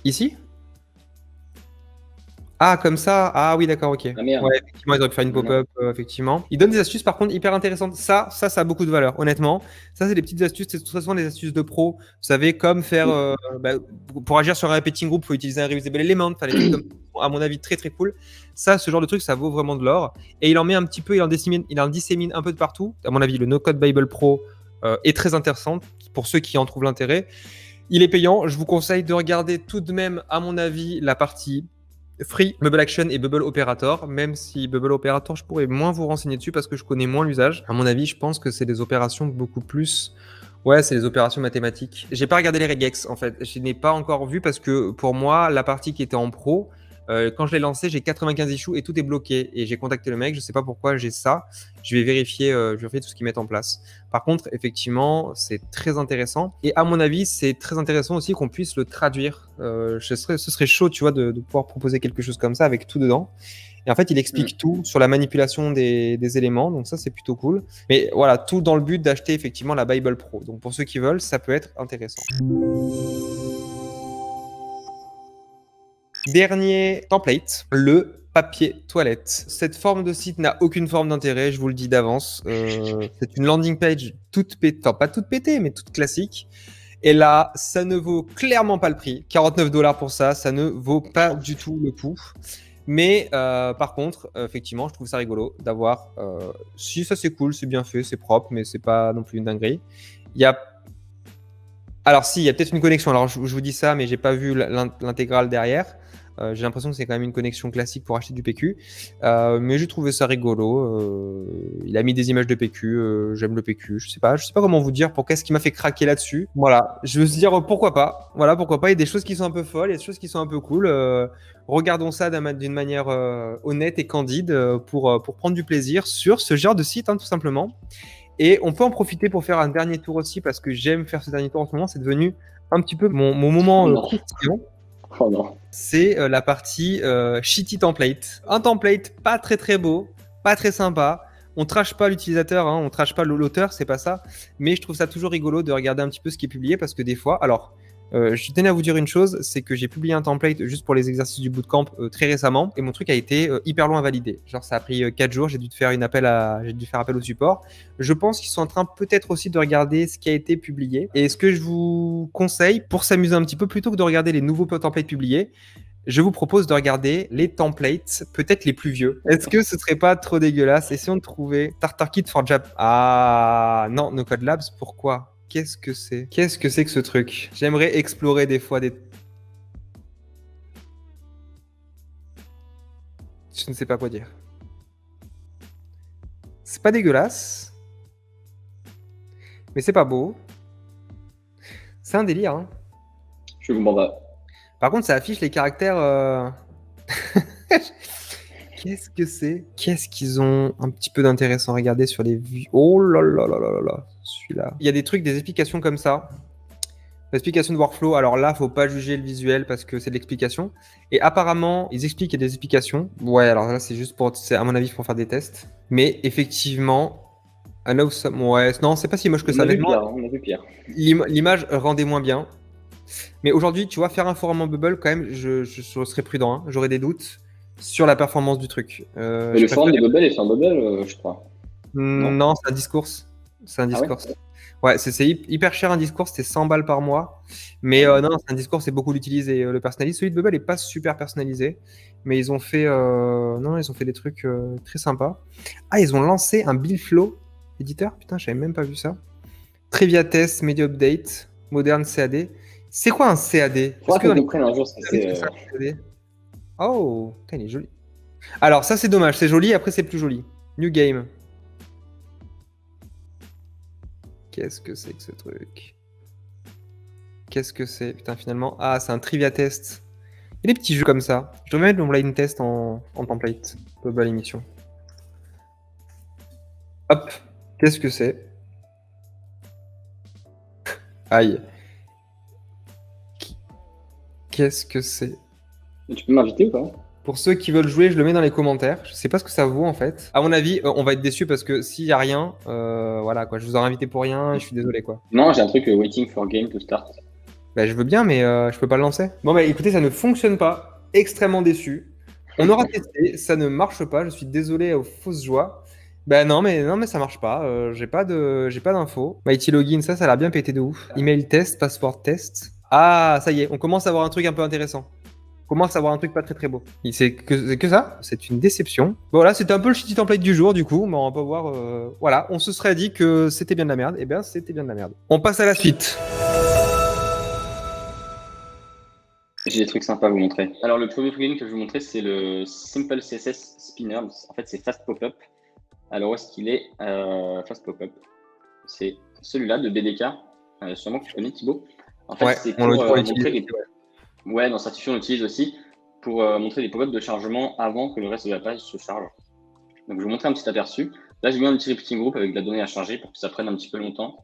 Ici ? Ah, comme ça? Ah oui, d'accord, ok. Ah, merde. Ouais, effectivement, ils auraient pu faire une pop-up, effectivement. Ils donnent des astuces, par contre, hyper intéressantes. Ça a beaucoup de valeur, honnêtement. Ça, c'est des petites astuces, c'est de toute façon des astuces de pro. Vous savez, comme faire... pour agir sur un repeating group, il faut utiliser un reusable element. Enfin, les trucs comme à mon avis, très, très cool. Ça, ce genre de truc, ça vaut vraiment de l'or. Et il en met un petit peu, il en dissémine un peu de partout. À mon avis, le No Code Bible Pro est très intéressant pour ceux qui en trouvent l'intérêt. Il est payant. Je vous conseille de regarder tout de même, à mon avis, la partie Free, Bubble Action et Bubble Operator, même si Bubble Operator, je pourrais moins vous renseigner dessus parce que je connais moins l'usage. À mon avis, je pense que c'est des opérations beaucoup plus... Ouais, c'est des opérations mathématiques. J'ai pas regardé les regex, en fait. Je n'ai pas encore vu parce que pour moi, la partie qui était en pro, quand je l'ai lancé, j'ai 95 issues et tout est bloqué. Et j'ai contacté le mec, je sais pas pourquoi j'ai ça. Je vais vérifier tout ce qu'ils mettent en place. Par contre, effectivement, c'est très intéressant. Et à mon avis, c'est très intéressant aussi qu'on puisse le traduire. Ce serait chaud, tu vois, de pouvoir proposer quelque chose comme ça avec tout dedans. Et en fait, il explique tout sur la manipulation des éléments. Donc ça, c'est plutôt cool. Mais voilà, tout dans le but d'acheter effectivement la Bible Pro. Donc pour ceux qui veulent, ça peut être intéressant. Dernier template, le papier toilette. Cette forme de site n'a aucune forme d'intérêt, je vous le dis d'avance. C'est une landing page toute pétée, enfin pas toute pétée, mais toute classique. Et là, ça ne vaut clairement pas le prix. 49 $ pour ça, ça ne vaut pas du tout le coup. Mais par contre, effectivement, je trouve ça rigolo d'avoir... si ça c'est cool, c'est bien fait, c'est propre, mais c'est pas non plus une dinguerie. Il y a... Alors si, il y a peut-être une connexion. Alors je vous dis ça, mais j'ai pas vu l'intégrale derrière. J'ai l'impression que c'est quand même une connexion classique pour acheter du PQ. Mais j'ai trouvé ça rigolo. Il a mis des images de PQ. J'aime le PQ. Je sais pas comment vous dire pourquoi ce qui m'a fait craquer là-dessus. Voilà, je veux se dire pourquoi pas. Voilà, pourquoi pas. Il y a des choses qui sont un peu folles, il y a des choses qui sont un peu cool. Regardons ça d'une manière honnête et candide pour prendre du plaisir sur ce genre de site, hein, tout simplement. Et on peut en profiter pour faire un dernier tour aussi, parce que j'aime faire ce dernier tour en ce moment. C'est devenu un petit peu mon moment Non. croustillant. Oh non. C'est la partie shitty template. Un template pas très très beau, pas très sympa. On trash pas l'utilisateur, hein, on trash pas l'auteur, c'est pas ça. Mais je trouve ça toujours rigolo de regarder un petit peu ce qui est publié, parce que des fois, alors, je tenais à vous dire une chose, c'est que j'ai publié un template juste pour les exercices du bootcamp très récemment, et mon truc a été hyper long à valider. Genre ça a pris 4 jours, j'ai dû faire appel au support. Je pense qu'ils sont en train peut-être aussi de regarder ce qui a été publié. Et ce que je vous conseille, pour s'amuser un petit peu, plutôt que de regarder les nouveaux templates publiés, je vous propose de regarder les templates, peut-être les plus vieux. Est-ce que ce serait pas trop dégueulasse? Essayons de trouver Tartarkit for Jap. Ah non, No Code Labs, pourquoi? Qu'est-ce que c'est? Qu'est-ce que c'est que ce truc? J'aimerais explorer des fois des... Je ne sais pas quoi dire. C'est pas dégueulasse, mais c'est pas beau. C'est un délire, hein. Je comprends pas. Par contre, ça affiche les caractères... Qu'est-ce que c'est? Qu'est-ce qu'ils ont un petit peu d'intéressant à regarder sur les vues? Oh là là là là là là, celui-là. Il y a des trucs, des explications comme ça. L'explication de workflow, alors là, faut pas juger le visuel parce que c'est de l'explication. Et apparemment, ils expliquent qu'il y a des explications. Ouais, alors là, c'est juste pour, c'est à mon avis, pour faire des tests. Mais effectivement, ouais, non, c'est pas si moche que On ça. a vu Honnêtement, pire, hein, on a vu pire. l'image rendait moins bien. Mais aujourd'hui, tu vois, faire un forum en bubble, quand même, je serais prudent, hein. J'aurais des doutes sur la performance du truc. Mais Je le forum préfère... de Bubble est sur Bubble, je crois. Non? Non, c'est un discours. C'est un Ah ouais? discours. Ouais, c'est hyper cher un discours, c'est 100 balles par mois. Mais non, c'est un discours, c'est beaucoup l'utiliser, le personnaliser. Celui de Bubble est pas super personnalisé, mais ils ont fait, non, ils ont fait des trucs très sympas. Ah, ils ont lancé un Bill Flow éditeur. Putain, j'avais même pas vu ça. Trivia Test, Media Update, Modern CAD. C'est quoi un CAD? Faudra que qu'on dans comprenne un jour ce que vous savez ce que c'est. c'est un CAD? Oh, putain, il est joli. Alors, ça, c'est dommage. C'est joli, après, c'est plus joli. New Game. Qu'est-ce que c'est que ce truc? Qu'est-ce que c'est? Putain, finalement. Ah, c'est un trivia test. Il y a des petits jeux comme ça. Je devrais mettre mon blind test en template. Global émission. Hop. Qu'est-ce que c'est? Aïe. Qu'est-ce que c'est? Tu peux m'inviter ou pas? Pour ceux qui veulent jouer, je le mets dans les commentaires. Je sais pas ce que ça vaut en fait. À mon avis, on va être déçus parce que s'il y a rien, voilà quoi. Je vous aurais invité pour rien. Je suis désolé quoi. Non, j'ai un truc waiting for game to start. Bah, je veux bien, mais je peux pas le lancer. Bon, bah écoutez, ça ne fonctionne pas. Extrêmement déçu. On aura testé, ça ne marche pas. Je suis désolé aux fausses joies. Bah non, mais ça marche pas. J'ai pas d'infos. Mighty Login, ça a l'air bien pété de ouf. Email test, passeport test. Ah, ça y est, on commence à avoir un truc un peu intéressant. On commence à avoir un truc pas très très beau. C'est que ça. C'est une déception. Bon, voilà, c'était un peu le shitty template du jour, du coup. Mais on va pas voir. Voilà, on se serait dit que c'était bien de la merde. Eh bien, c'était bien de la merde. On passe à la suite. J'ai des trucs sympas à vous montrer. Alors, le premier plugin que je vais vous montrer, c'est le Simple CSS Spinner. En fait, c'est Fast Pop-up. Alors, où est-ce qu'il est, Fast Pop-up? C'est celui-là de BDK, sûrement que tu connais, Thibaut. En fait, Ouais, c'est on pour l'utilise, montrer les... ouais. Ouais, dans Certifié, on l'utilise aussi pour montrer des pop-ups de chargement avant que le reste de la page se charge. Donc, je vais vous montrer un petit aperçu. Là, j'ai mis un petit repeating group avec de la donnée à charger pour que ça prenne un petit peu longtemps.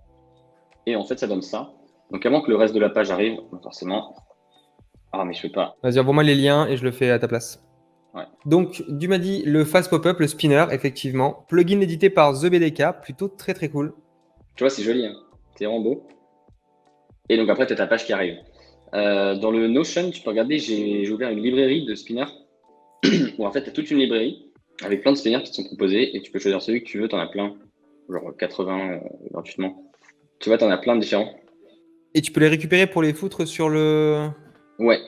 Et en fait, ça donne ça. Donc, avant que le reste de la page arrive, forcément... Ah, mais je fais pas. Vas-y, envoie-moi les liens et je le fais à ta place. Ouais. Donc, tu m'as dit le Fast Pop-up, le spinner, effectivement. Plugin édité par TheBDK, plutôt très très cool. Tu vois, c'est joli, hein. C'est vraiment beau. Et donc, après, tu as ta page qui arrive. Dans le Notion, tu peux regarder, j'ai ouvert une librairie de spinners où en fait, tu as toute une librairie avec plein de spinners qui te sont proposés et tu peux choisir celui que tu veux. Tu en as plein, genre 80 gratuitement. Tu vois, tu en as plein de différents. Et tu peux les récupérer pour les foutre sur le... Ouais.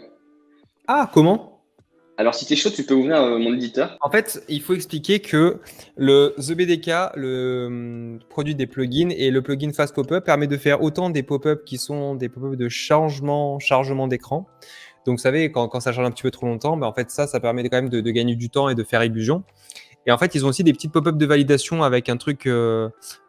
Ah, comment? Alors, si t'es chaud, tu peux ouvrir mon éditeur. En fait, il faut expliquer que le The BDK, le produit des plugins et le plugin Fast Pop-up permet de faire autant des pop-up qui sont des pop-up de chargement d'écran. Donc, vous savez, quand ça charge un petit peu trop longtemps, en fait, ça permet quand même de gagner du temps et de faire illusion. Et en fait, ils ont aussi des petites pop-up de validation avec un truc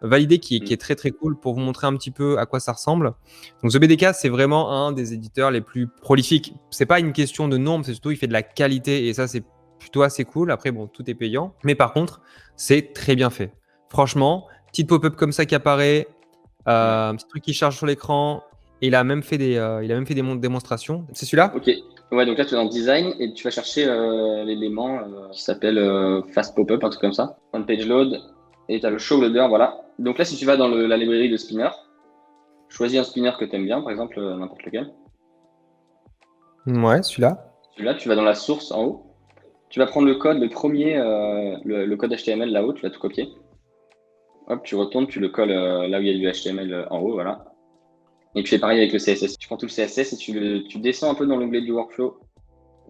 validé qui est très très cool pour vous montrer un petit peu à quoi ça ressemble. Donc The BDK, c'est vraiment un des éditeurs les plus prolifiques. C'est pas une question de nombre, c'est surtout il fait de la qualité et ça c'est plutôt assez cool. Après bon, tout est payant, mais par contre, c'est très bien fait. Franchement, petite pop-up comme ça qui apparaît, un petit truc qui charge sur l'écran et il a même fait des démonstrations. C'est celui-là? Ok. Ouais, donc là, tu es dans Design et tu vas chercher l'élément qui s'appelle Fast Pop-up, un truc comme ça. On page load et tu as le show loader, voilà. Donc là, si tu vas dans la librairie de spinner, choisis un spinner que tu aimes bien, par exemple, n'importe lequel. Ouais, celui-là. Celui-là, tu vas dans la source en haut. Tu vas prendre le code, le premier, le code HTML là-haut, tu vas tout copier. Hop, tu retournes, tu le colles là où il y a du HTML en haut, voilà. Et tu fais pareil avec le CSS. Tu prends tout le CSS et tu descends un peu dans l'onglet du workflow.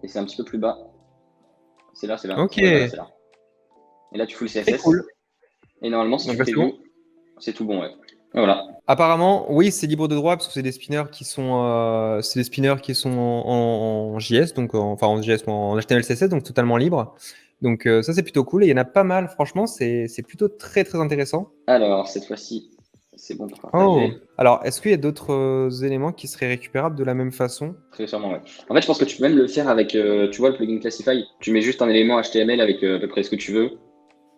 Et c'est un petit peu plus bas. C'est là, c'est là. Ok. Ouais, voilà, c'est là. Et là, tu fous le Très CSS. cool. Et normalement, si Donc tu là, fais c'est bon. view, c'est tout bon, ouais. Et voilà. Apparemment, oui, c'est libre de droit parce que c'est des spinners qui sont, en JS, donc en JS, en HTML, CSS, donc totalement libre. Donc ça, c'est plutôt cool. Et il y en a pas mal. Franchement, c'est plutôt très très intéressant. Alors, cette fois-ci, c'est bon pour Oh. partager. Alors, est-ce qu'il y a d'autres éléments qui seraient récupérables de la même façon? Très sûrement, ouais. En fait, je pense que tu peux même le faire avec, tu vois, le plugin Classify. Tu mets juste un élément HTML avec à peu près ce que tu veux.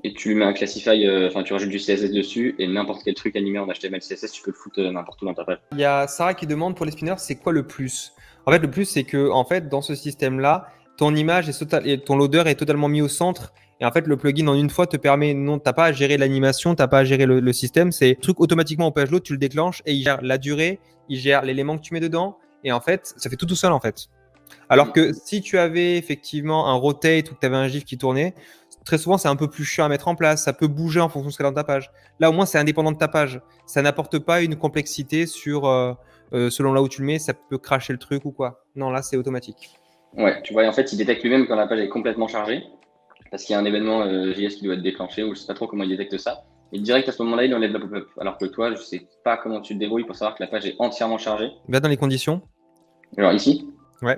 Et tu lui mets un Classify, enfin, tu rajoutes du CSS dessus. Et n'importe quel truc animé en HTML, CSS, tu peux le foutre n'importe où dans ta page. Il y a Sarah qui demande pour les spinners, c'est quoi le plus? En fait, le plus, c'est que en fait, dans ce système-là, ton image et ton loader est totalement mis au centre. Et en fait, le plugin en une fois te permet, non, t'as pas à gérer l'animation, t'as pas à gérer le système. C'est truc automatiquement au page load, tu le déclenches et il gère la durée, il gère l'élément que tu mets dedans. Et en fait, ça fait tout seul en fait. Alors que si tu avais effectivement un rotate ou que tu avais un GIF qui tournait, très souvent c'est un peu plus chiant à mettre en place, ça peut bouger en fonction de ce qu'il y a dans ta page. Là au moins c'est indépendant de ta page, ça n'apporte pas une complexité sur selon là où tu le mets, ça peut cracher le truc ou quoi. Non, là c'est automatique. Ouais, tu vois, et en fait, il détecte lui-même quand la page est complètement chargée. Parce qu'il y a un événement JS qui doit être déclenché, ou je sais pas trop comment il détecte ça. Et direct à ce moment-là, il enlève la pop-up. Alors que toi, je sais pas comment tu te débrouilles pour savoir que la page est entièrement chargée. Va dans les conditions. Alors ici, Ouais.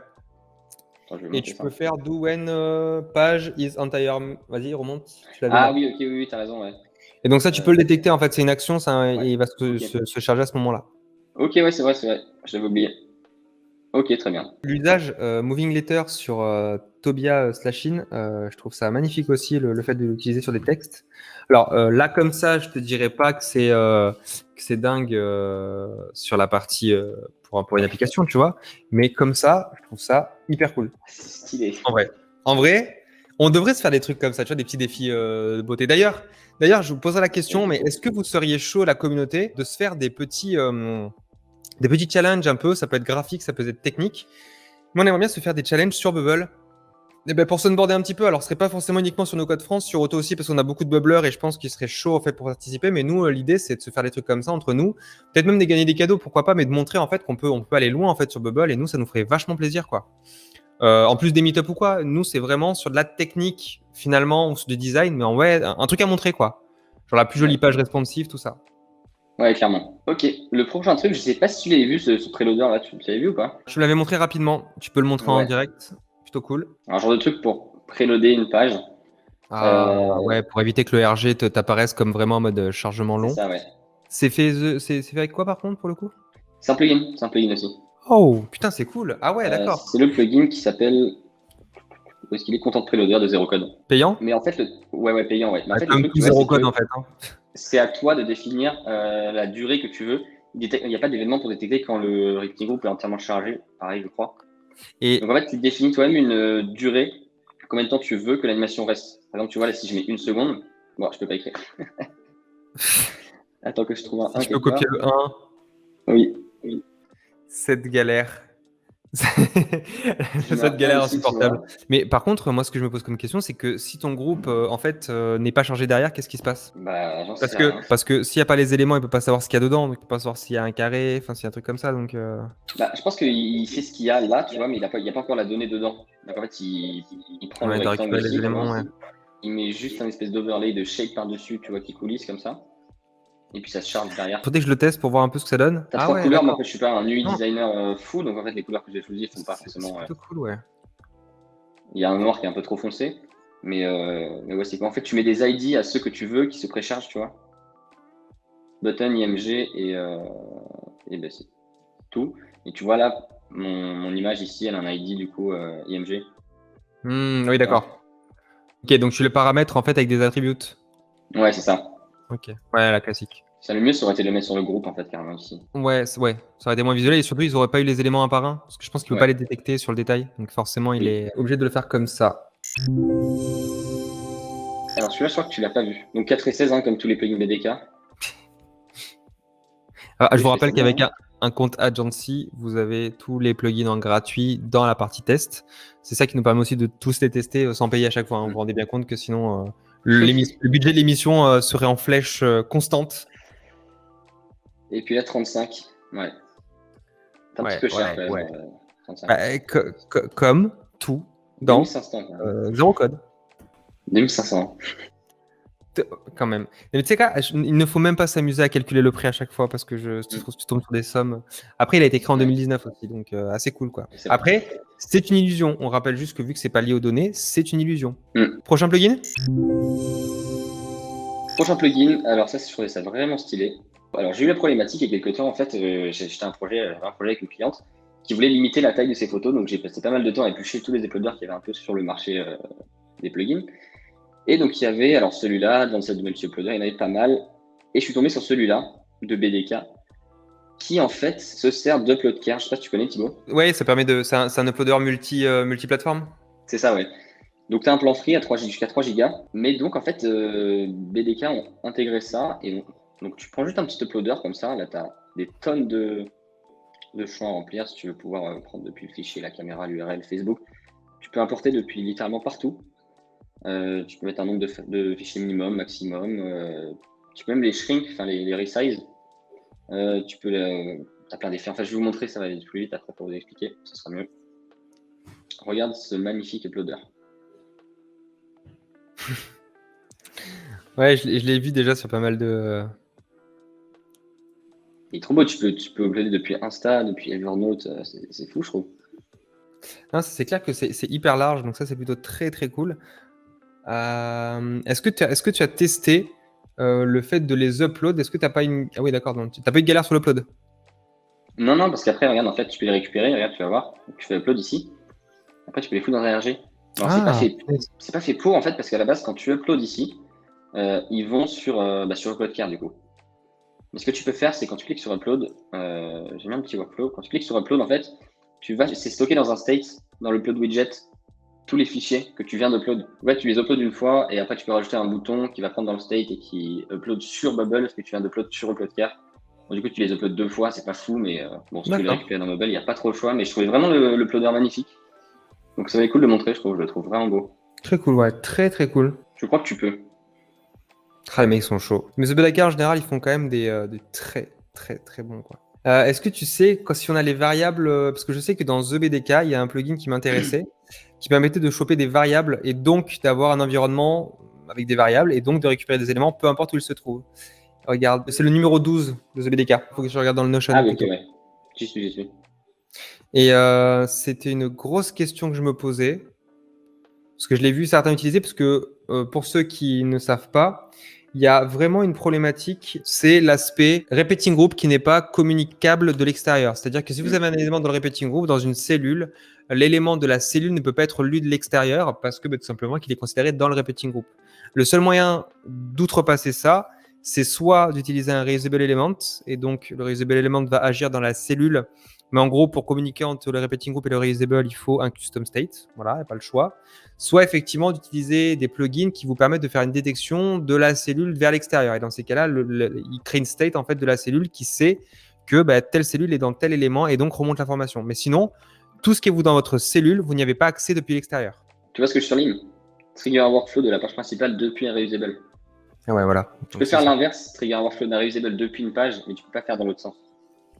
attends, je vais Et monter tu ça. peux faire do when page is entire. Vas-y, remonte. Tu l'avais Ah là. oui, ok, oui, t'as raison, ouais. Et donc ça, tu peux le détecter. En fait, c'est une action, ça, Ouais. et il va Ok. se charger à ce moment-là. Ok, ouais, c'est vrai, c'est vrai. Je l'avais oublié. Ok, très bien. L'usage Moving Letter sur Tobia Slashin, je trouve ça magnifique aussi, le fait de l'utiliser sur des textes. Alors là, comme ça, je te dirais pas que c'est dingue sur la partie pour une application, tu vois. Mais comme ça, je trouve ça hyper cool. C'est stylé. En vrai. En vrai, on devrait se faire des trucs comme ça, tu vois, des petits défis de beauté. D'ailleurs, je vous poserai la question, mais est-ce que vous seriez chaud, la communauté, de se faire des petits challenges un peu, ça peut être graphique, ça peut être technique. Moi, on aimerait bien se faire des challenges sur Bubble. Et ben, pour sunboarder un petit peu, alors ce serait pas forcément uniquement sur nos codes France, sur Auto aussi, parce qu'on a beaucoup de bubblers et je pense qu'il serait chaud en fait pour participer. Mais nous, l'idée, c'est de se faire des trucs comme ça entre nous. Peut-être même de gagner des cadeaux, pourquoi pas, mais de montrer en fait qu'on peut aller loin en fait sur Bubble et nous, ça nous ferait vachement plaisir quoi. En plus des meet-up ou quoi, nous, c'est vraiment sur de la technique finalement, ou sur du design, mais en ouais, un truc à montrer quoi. Genre la plus jolie page responsive, tout ça. Ouais, clairement. Ok, le prochain truc, je sais pas si tu l'avais vu, ce préloader là, tu l'avais vu ou pas? Je l'avais montré rapidement, tu peux le montrer en Ouais. direct, plutôt cool. Un genre de truc pour préloader une page. Ah ouais, pour éviter que le RG t'apparaisse comme vraiment en mode chargement C'est long. ça, ouais. C'est fait avec quoi par contre pour le coup? C'est un plugin aussi. Oh putain, c'est cool. Ah ouais, d'accord. C'est le plugin qui s'appelle. Où est-ce qu'il est Content Preloader de zéro code. Payant? Mais en fait, ouais, payant, ouais. Mais en fait, le Comme truc, tout tu vois, zéro c'est code que en fait. Hein. c'est à toi de définir la durée que tu veux. Il n'y a pas d'événement pour détecter quand le rectangle est entièrement chargé, pareil, je crois. Et Donc en fait, tu définis toi-même une durée, combien de temps tu veux que l'animation reste. Par exemple, tu vois, là, si je mets une seconde, bon, je peux pas écrire. Attends que je trouve un si 1 je peux quelque part. copier le 1, Oui. cette galère. Cette plein galère aussi, tu insupportable. vois. Mais par contre, moi, ce que je me pose comme question, c'est que si ton groupe, en fait, n'est pas chargé derrière, qu'est-ce qui se passe? Bah, j'en Parce sais que, rien. parce que s'il n'y a pas les éléments, il peut pas savoir ce qu'il y a dedans, donc il peut pas savoir s'il y a un carré, enfin, s'il y a un truc comme ça, donc. Bah, je pense qu'il sait ce qu'il y a là, tu vois, mais il n'y a pas encore la donnée dedans. Donc en fait, il prend le Ouais, de rectangle récupérer les ici, éléments, ouais. commence, il met juste un espèce d'overlay de shape par-dessus, tu vois, qui coulisse comme ça. Et puis ça se charge derrière. Faudrait que je le teste pour voir un peu ce que ça donne. T'as Ah trois ouais, couleurs, mais en d'accord. fait, je suis pas un UI Non, designer fou, donc en fait, les couleurs que j'ai choisies font pas c'est forcément. plutôt cool, ouais. Il y a un noir qui est un peu trop foncé, mais ouais, c'est qu'en fait, tu mets des ID à ceux que tu veux qui se préchargent, tu vois. Button, IMG et ben, c'est tout. Et tu vois là, mon image ici, elle a un ID du coup IMG. Oui, Voilà. d'accord. Ok, donc tu les paramètres en fait avec des attributes. Ouais, c'est ça. Ok. Ouais, la classique. Ça, le mieux, ça aurait été de le mettre sur le groupe, en fait, carrément ici. Ouais, ouais, ça aurait été moins visuel et surtout ils auraient pas eu les éléments un par un parce que je pense qu'il peut pas Ouais, les détecter sur le détail, donc forcément il oui. est obligé de le faire comme ça. Alors celui-là, je crois que tu l'as pas vu. Donc 4 et 16, hein, comme tous les plugins BDK. Ah, je Et vous je fais ça rappelle bien, qu'avec hein. un compte Agency, vous avez tous les plugins en gratuit dans la partie test. C'est ça qui nous permet aussi de tous les tester sans payer à chaque fois, hein. Vous vous rendez bien compte que sinon le budget de l'émission serait en flèche constante. Et puis là, 35. Ouais. C'est un petit Ouais, peu cher ouais, quand même, ouais. 35. Bah, comme tout dans 2500 quand même. zéro code. 2500. Quand même. Mais tu sais quoi, il ne faut même pas s'amuser à calculer le prix à chaque fois parce que Mm. tu tombes sur des sommes. Après, il a été créé en Ouais, 2019 aussi, donc assez cool quoi. c'est vrai. Après, c'est une illusion. On rappelle juste que vu que c'est pas lié aux données, c'est une illusion. Mm. Prochain plugin? Prochain plugin, alors ça, je trouvais ça vraiment stylé. Alors j'ai eu la problématique il y a quelques temps, en fait, j'avais un projet avec une cliente qui voulait limiter la taille de ses photos, donc j'ai passé pas mal de temps à éplucher tous les uploaders qu'il y avait un peu sur le marché des plugins. Et donc il y avait, alors celui-là, dans cette multi-uploader, il y en avait pas mal, et je suis tombé sur celui-là, de BDK, qui en fait se sert d'UploadCare. Je sais pas si tu connais Thibaut. Ouais, ça permet de. C'est un uploader multiplateforme. C'est ça, ouais. Donc tu as un plan free à 3 jusqu'à 3 gigas, mais donc en fait, BDK ont intégré ça, et donc tu prends juste un petit uploader comme ça, là tu as des tonnes de champs à remplir si tu veux pouvoir prendre depuis le fichier, la caméra, l'URL, Facebook. Tu peux importer depuis littéralement partout. Tu peux mettre un nombre de fichiers minimum, maximum. Tu peux même les shrink, enfin les resize. Tu peux t'as plein d'effets. Enfin, je vais vous montrer, ça va aller plus vite après pour vous expliquer, ce sera mieux. Regarde ce magnifique uploader. Ouais, je l'ai vu déjà sur pas mal de. Il est trop beau, tu peux uploader depuis Insta, depuis Evernote, c'est fou, je trouve. Non, c'est clair que c'est hyper large, donc ça c'est plutôt très très cool. Est-ce que tu as testé le fait de les upload? Est-ce que t'as pas une. Ah oui, d'accord, donc t'as pas eu de galère sur l'upload? Non, non, parce qu'après, regarde, en fait, tu peux les récupérer, regarde, tu vas voir. Donc, tu fais upload ici. Après, tu peux les foutre dans un RG. Alors, Ah, c'est pas fait pour, en fait, parce qu'à la base, quand tu uploads ici, ils vont sur UploadCare, du coup. Mais ce que tu peux faire, c'est quand tu cliques sur Upload, j'ai mis un petit workflow. Quand tu cliques sur Upload, en fait, c'est stocké dans un state, dans le upload widget, tous les fichiers que tu viens d'upload. En fait, tu les uploads une fois et après, tu peux rajouter un bouton qui va prendre dans le state et qui upload sur Bubble ce que tu viens d'upload sur UploadCare. Bon, du coup, tu les uploads 2 fois, c'est pas fou, mais bon, si tu veux les d'accord. récupérer dans Bubble, il n'y a pas trop le choix. Mais je trouvais vraiment l'uploader magnifique. Donc, ça va être cool de montrer, je le trouve vraiment beau. Très cool, ouais, très très cool. Je crois que tu peux. Ah, les mecs sont chauds. Mais The Bedakar, en général, ils font quand même des très très très bons, quoi. Est-ce que tu sais, si on a les variables, parce que je sais que dans The BDK, il y a un plugin qui m'intéressait, qui permettait de choper des variables et donc d'avoir un environnement avec des variables et donc de récupérer des éléments, peu importe où ils se trouvent. Regarde, c'est le numéro 12 de The BDK. Il faut que je regarde dans le Notion Ah oui, ok, plutôt. ouais. J'y suis. Et c'était une grosse question que je me posais, parce que je l'ai vu certains utiliser, parce que pour ceux qui ne savent pas, il y a vraiment une problématique, c'est l'aspect repeating group qui n'est pas communicable de l'extérieur. C'est-à-dire que si vous avez un élément dans le repeating group, dans une cellule, l'élément de la cellule ne peut pas être lu de l'extérieur parce que tout simplement qu'il est considéré dans le repeating group. Le seul moyen d'outrepasser ça, c'est soit d'utiliser un reusable element, et donc le reusable element va agir dans la cellule. Mais en gros, pour communiquer entre le repeating group et le reusable, il faut un custom state. Voilà, il n'y a pas le choix. Soit effectivement d'utiliser des plugins qui vous permettent de faire une détection de la cellule vers l'extérieur. Et dans ces cas-là, il crée une state en fait de la cellule qui sait que telle cellule est dans tel élément et donc remonte l'information. Mais sinon, tout ce qui est vous dans votre cellule, vous n'y avez pas accès depuis l'extérieur. Tu vois ce que je surligne? Trigger workflow de la page principale depuis un reusable. Ah ouais, voilà. Tu peux faire l'inverse, trigger workflow d'un reusable depuis une page, mais tu peux pas faire dans l'autre sens.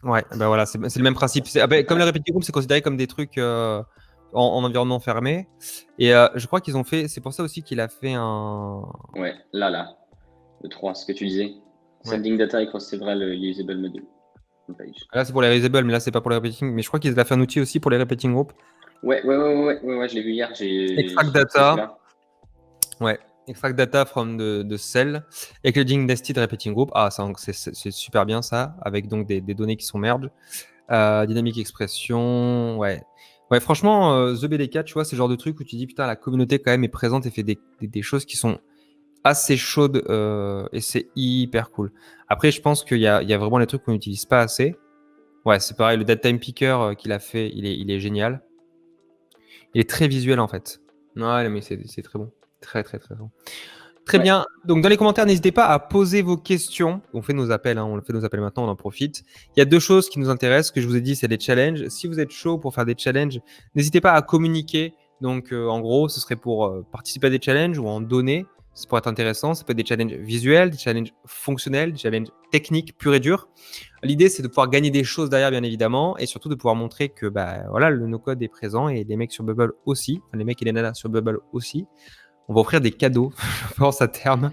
Ouais, ben voilà, c'est le même principe. Comme le repeating group, c'est considéré comme des trucs en environnement fermé. Et je crois qu'ils ont fait, c'est pour ça aussi qu'il a fait un. Ouais, là, le 3, ce que tu disais. Ouais. Sending data across several usable module. Là, c'est pour les reusable, mais là, c'est pas pour les repeating. Mais je crois qu'ils ont fait un outil aussi pour les repeating group. Ouais, je l'ai vu hier. Extract data. Ouais. Extract data from the cell, including nested repeating group. Ah, c'est super bien ça, avec donc des données qui sont merge. Dynamic expression, ouais. Ouais, franchement, The BDK, tu vois, c'est le genre de truc où tu dis, putain, la communauté quand même est présente et fait des choses qui sont assez chaudes et c'est hyper cool. Après, je pense qu'il y a vraiment des trucs qu'on n'utilise pas assez. Ouais, c'est pareil, le data time picker qu'il a fait, il est génial. Il est très visuel en fait. Ouais, mais c'est très bon. Très bon. Très bien. Donc, dans les commentaires, n'hésitez pas à poser vos questions. On fait nos appels, on fait nos appels maintenant, on en profite. Il y a 2 choses qui nous intéressent, que je vous ai dit, c'est les challenges. Si vous êtes chaud pour faire des challenges, n'hésitez pas à communiquer. Donc, en gros, ce serait pour participer à des challenges ou en donner. Ça pourrait être intéressant. Ça peut être des challenges visuels, des challenges fonctionnels, des challenges techniques, purs et durs. L'idée, c'est de pouvoir gagner des choses derrière, bien évidemment, et surtout de pouvoir montrer que voilà, le no-code est présent et les mecs sur Bubble aussi, enfin, les mecs et les nanas sur Bubble aussi. On va offrir des cadeaux, je pense, à terme.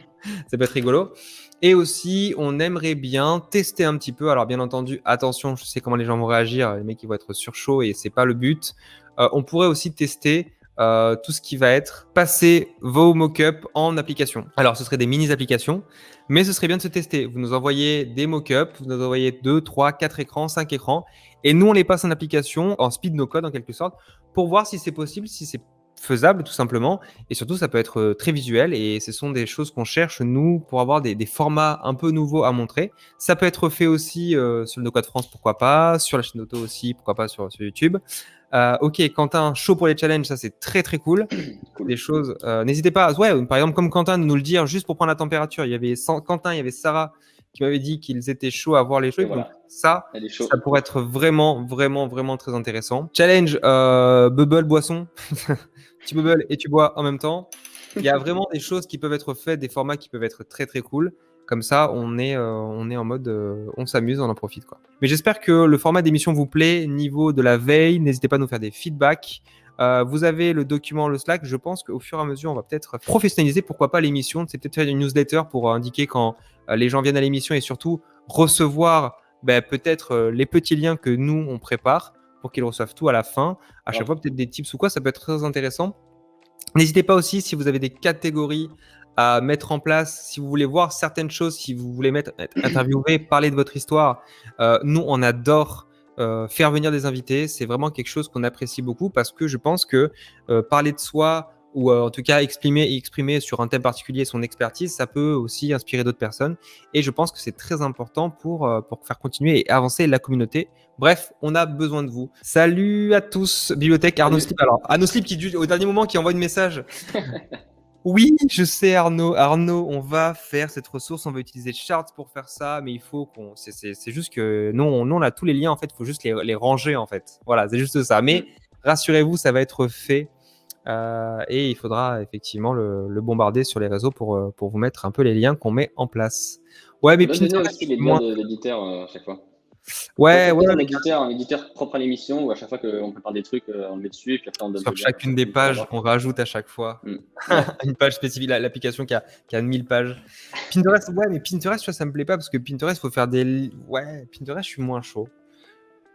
Ça peut être rigolo. Et aussi, on aimerait bien tester un petit peu. Alors, bien entendu, attention, je sais comment les gens vont réagir. Les mecs, ils vont être sur chaud et c'est pas le but. On pourrait aussi tester tout ce qui va être passer vos mock-ups en application. Alors, ce serait des mini-applications, mais ce serait bien de se tester. Vous nous envoyez des mock-ups, vous nous envoyez 2, 3, 4 écrans, 5 écrans, et nous, on les passe en application, en speed no-code en quelque sorte, pour voir si c'est possible, si c'est faisable tout simplement, et surtout ça peut être très visuel et ce sont des choses qu'on cherche nous pour avoir des formats un peu nouveaux à montrer. Ça peut être fait aussi sur le No-Code France, pourquoi pas, sur la chaîne auto aussi, pourquoi pas sur YouTube. Ok, Quentin, chaud pour les challenges, ça c'est très cool. Des choses, n'hésitez pas, ouais, par exemple comme Quentin, de nous le dire juste pour prendre la température. Il y avait Quentin, il y avait Sarah qui m'avait dit qu'ils étaient chauds à voir les choses. Voilà. Donc ça pourrait être vraiment très intéressant. Challenge Bubble boisson. Tu bubble et tu bois en même temps. Il y a vraiment des choses qui peuvent être faites, des formats qui peuvent être très cool. Comme ça, on est en mode, on s'amuse, on en profite, quoi. Mais j'espère que le format d'émission vous plaît. Niveau de la veille, n'hésitez pas à nous faire des feedbacks. Vous avez le document, le Slack. Je pense qu'au fur et à mesure, on va peut-être professionnaliser, pourquoi pas, l'émission. C'est peut-être faire une newsletter pour indiquer quand les gens viennent à l'émission et surtout recevoir peut-être les petits liens que nous, on prépare pour qu'ils reçoivent tout à la fin. À chaque fois, peut-être des tips ou quoi, ça peut être très intéressant. N'hésitez pas aussi, si vous avez des catégories à mettre en place, si vous voulez voir certaines choses, si vous voulez être interviewé, parler de votre histoire. Nous, on adore faire venir des invités. C'est vraiment quelque chose qu'on apprécie beaucoup parce que je pense que parler de soi ou en tout cas exprimer sur un thème particulier son expertise, ça peut aussi inspirer d'autres personnes. Et je pense que c'est très important pour faire continuer et avancer la communauté. Bref, on a besoin de vous. Salut à tous, bibliothèque Arnaud Slip. Alors, Arnaud Slip qui, au dernier moment, qui envoie une message. Oui, je sais Arnaud, on va faire cette ressource, on va utiliser Charts pour faire ça, mais il faut qu'on... C'est juste que nous, on a tous les liens, en fait, il faut juste les ranger, en fait. Voilà, c'est juste ça. Mais rassurez-vous, ça va être fait. Et il faudra effectivement le bombarder sur les réseaux pour vous mettre un peu les liens qu'on met en place. Ouais, mais Pinterest, aussi les liens de l'éditeur à chaque fois. Ouais. Un éditeur propre à l'émission où à chaque fois qu'on prépare des trucs, on le met dessus et puis après on donne. Sur chacune des pages, on rajoute à chaque fois une page spécifique, l'application qui a 1000 pages. Pinterest, ouais, mais Pinterest, tu vois, ça me plaît pas parce que Pinterest, faut faire des. Ouais, Pinterest, je suis moins chaud.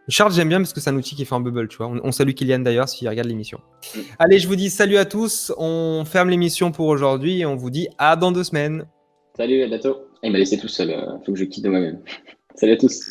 Charles, j'aime bien parce que c'est un outil qui est fait en bubble, tu vois. On salue Kylian d'ailleurs s'il regarde l'émission. Allez, je vous dis salut à tous. On ferme l'émission pour aujourd'hui et on vous dit à dans 2 semaines. Salut, à bientôt. Il m'a laissé tout seul. Faut que je quitte de moi-même. Salut à tous.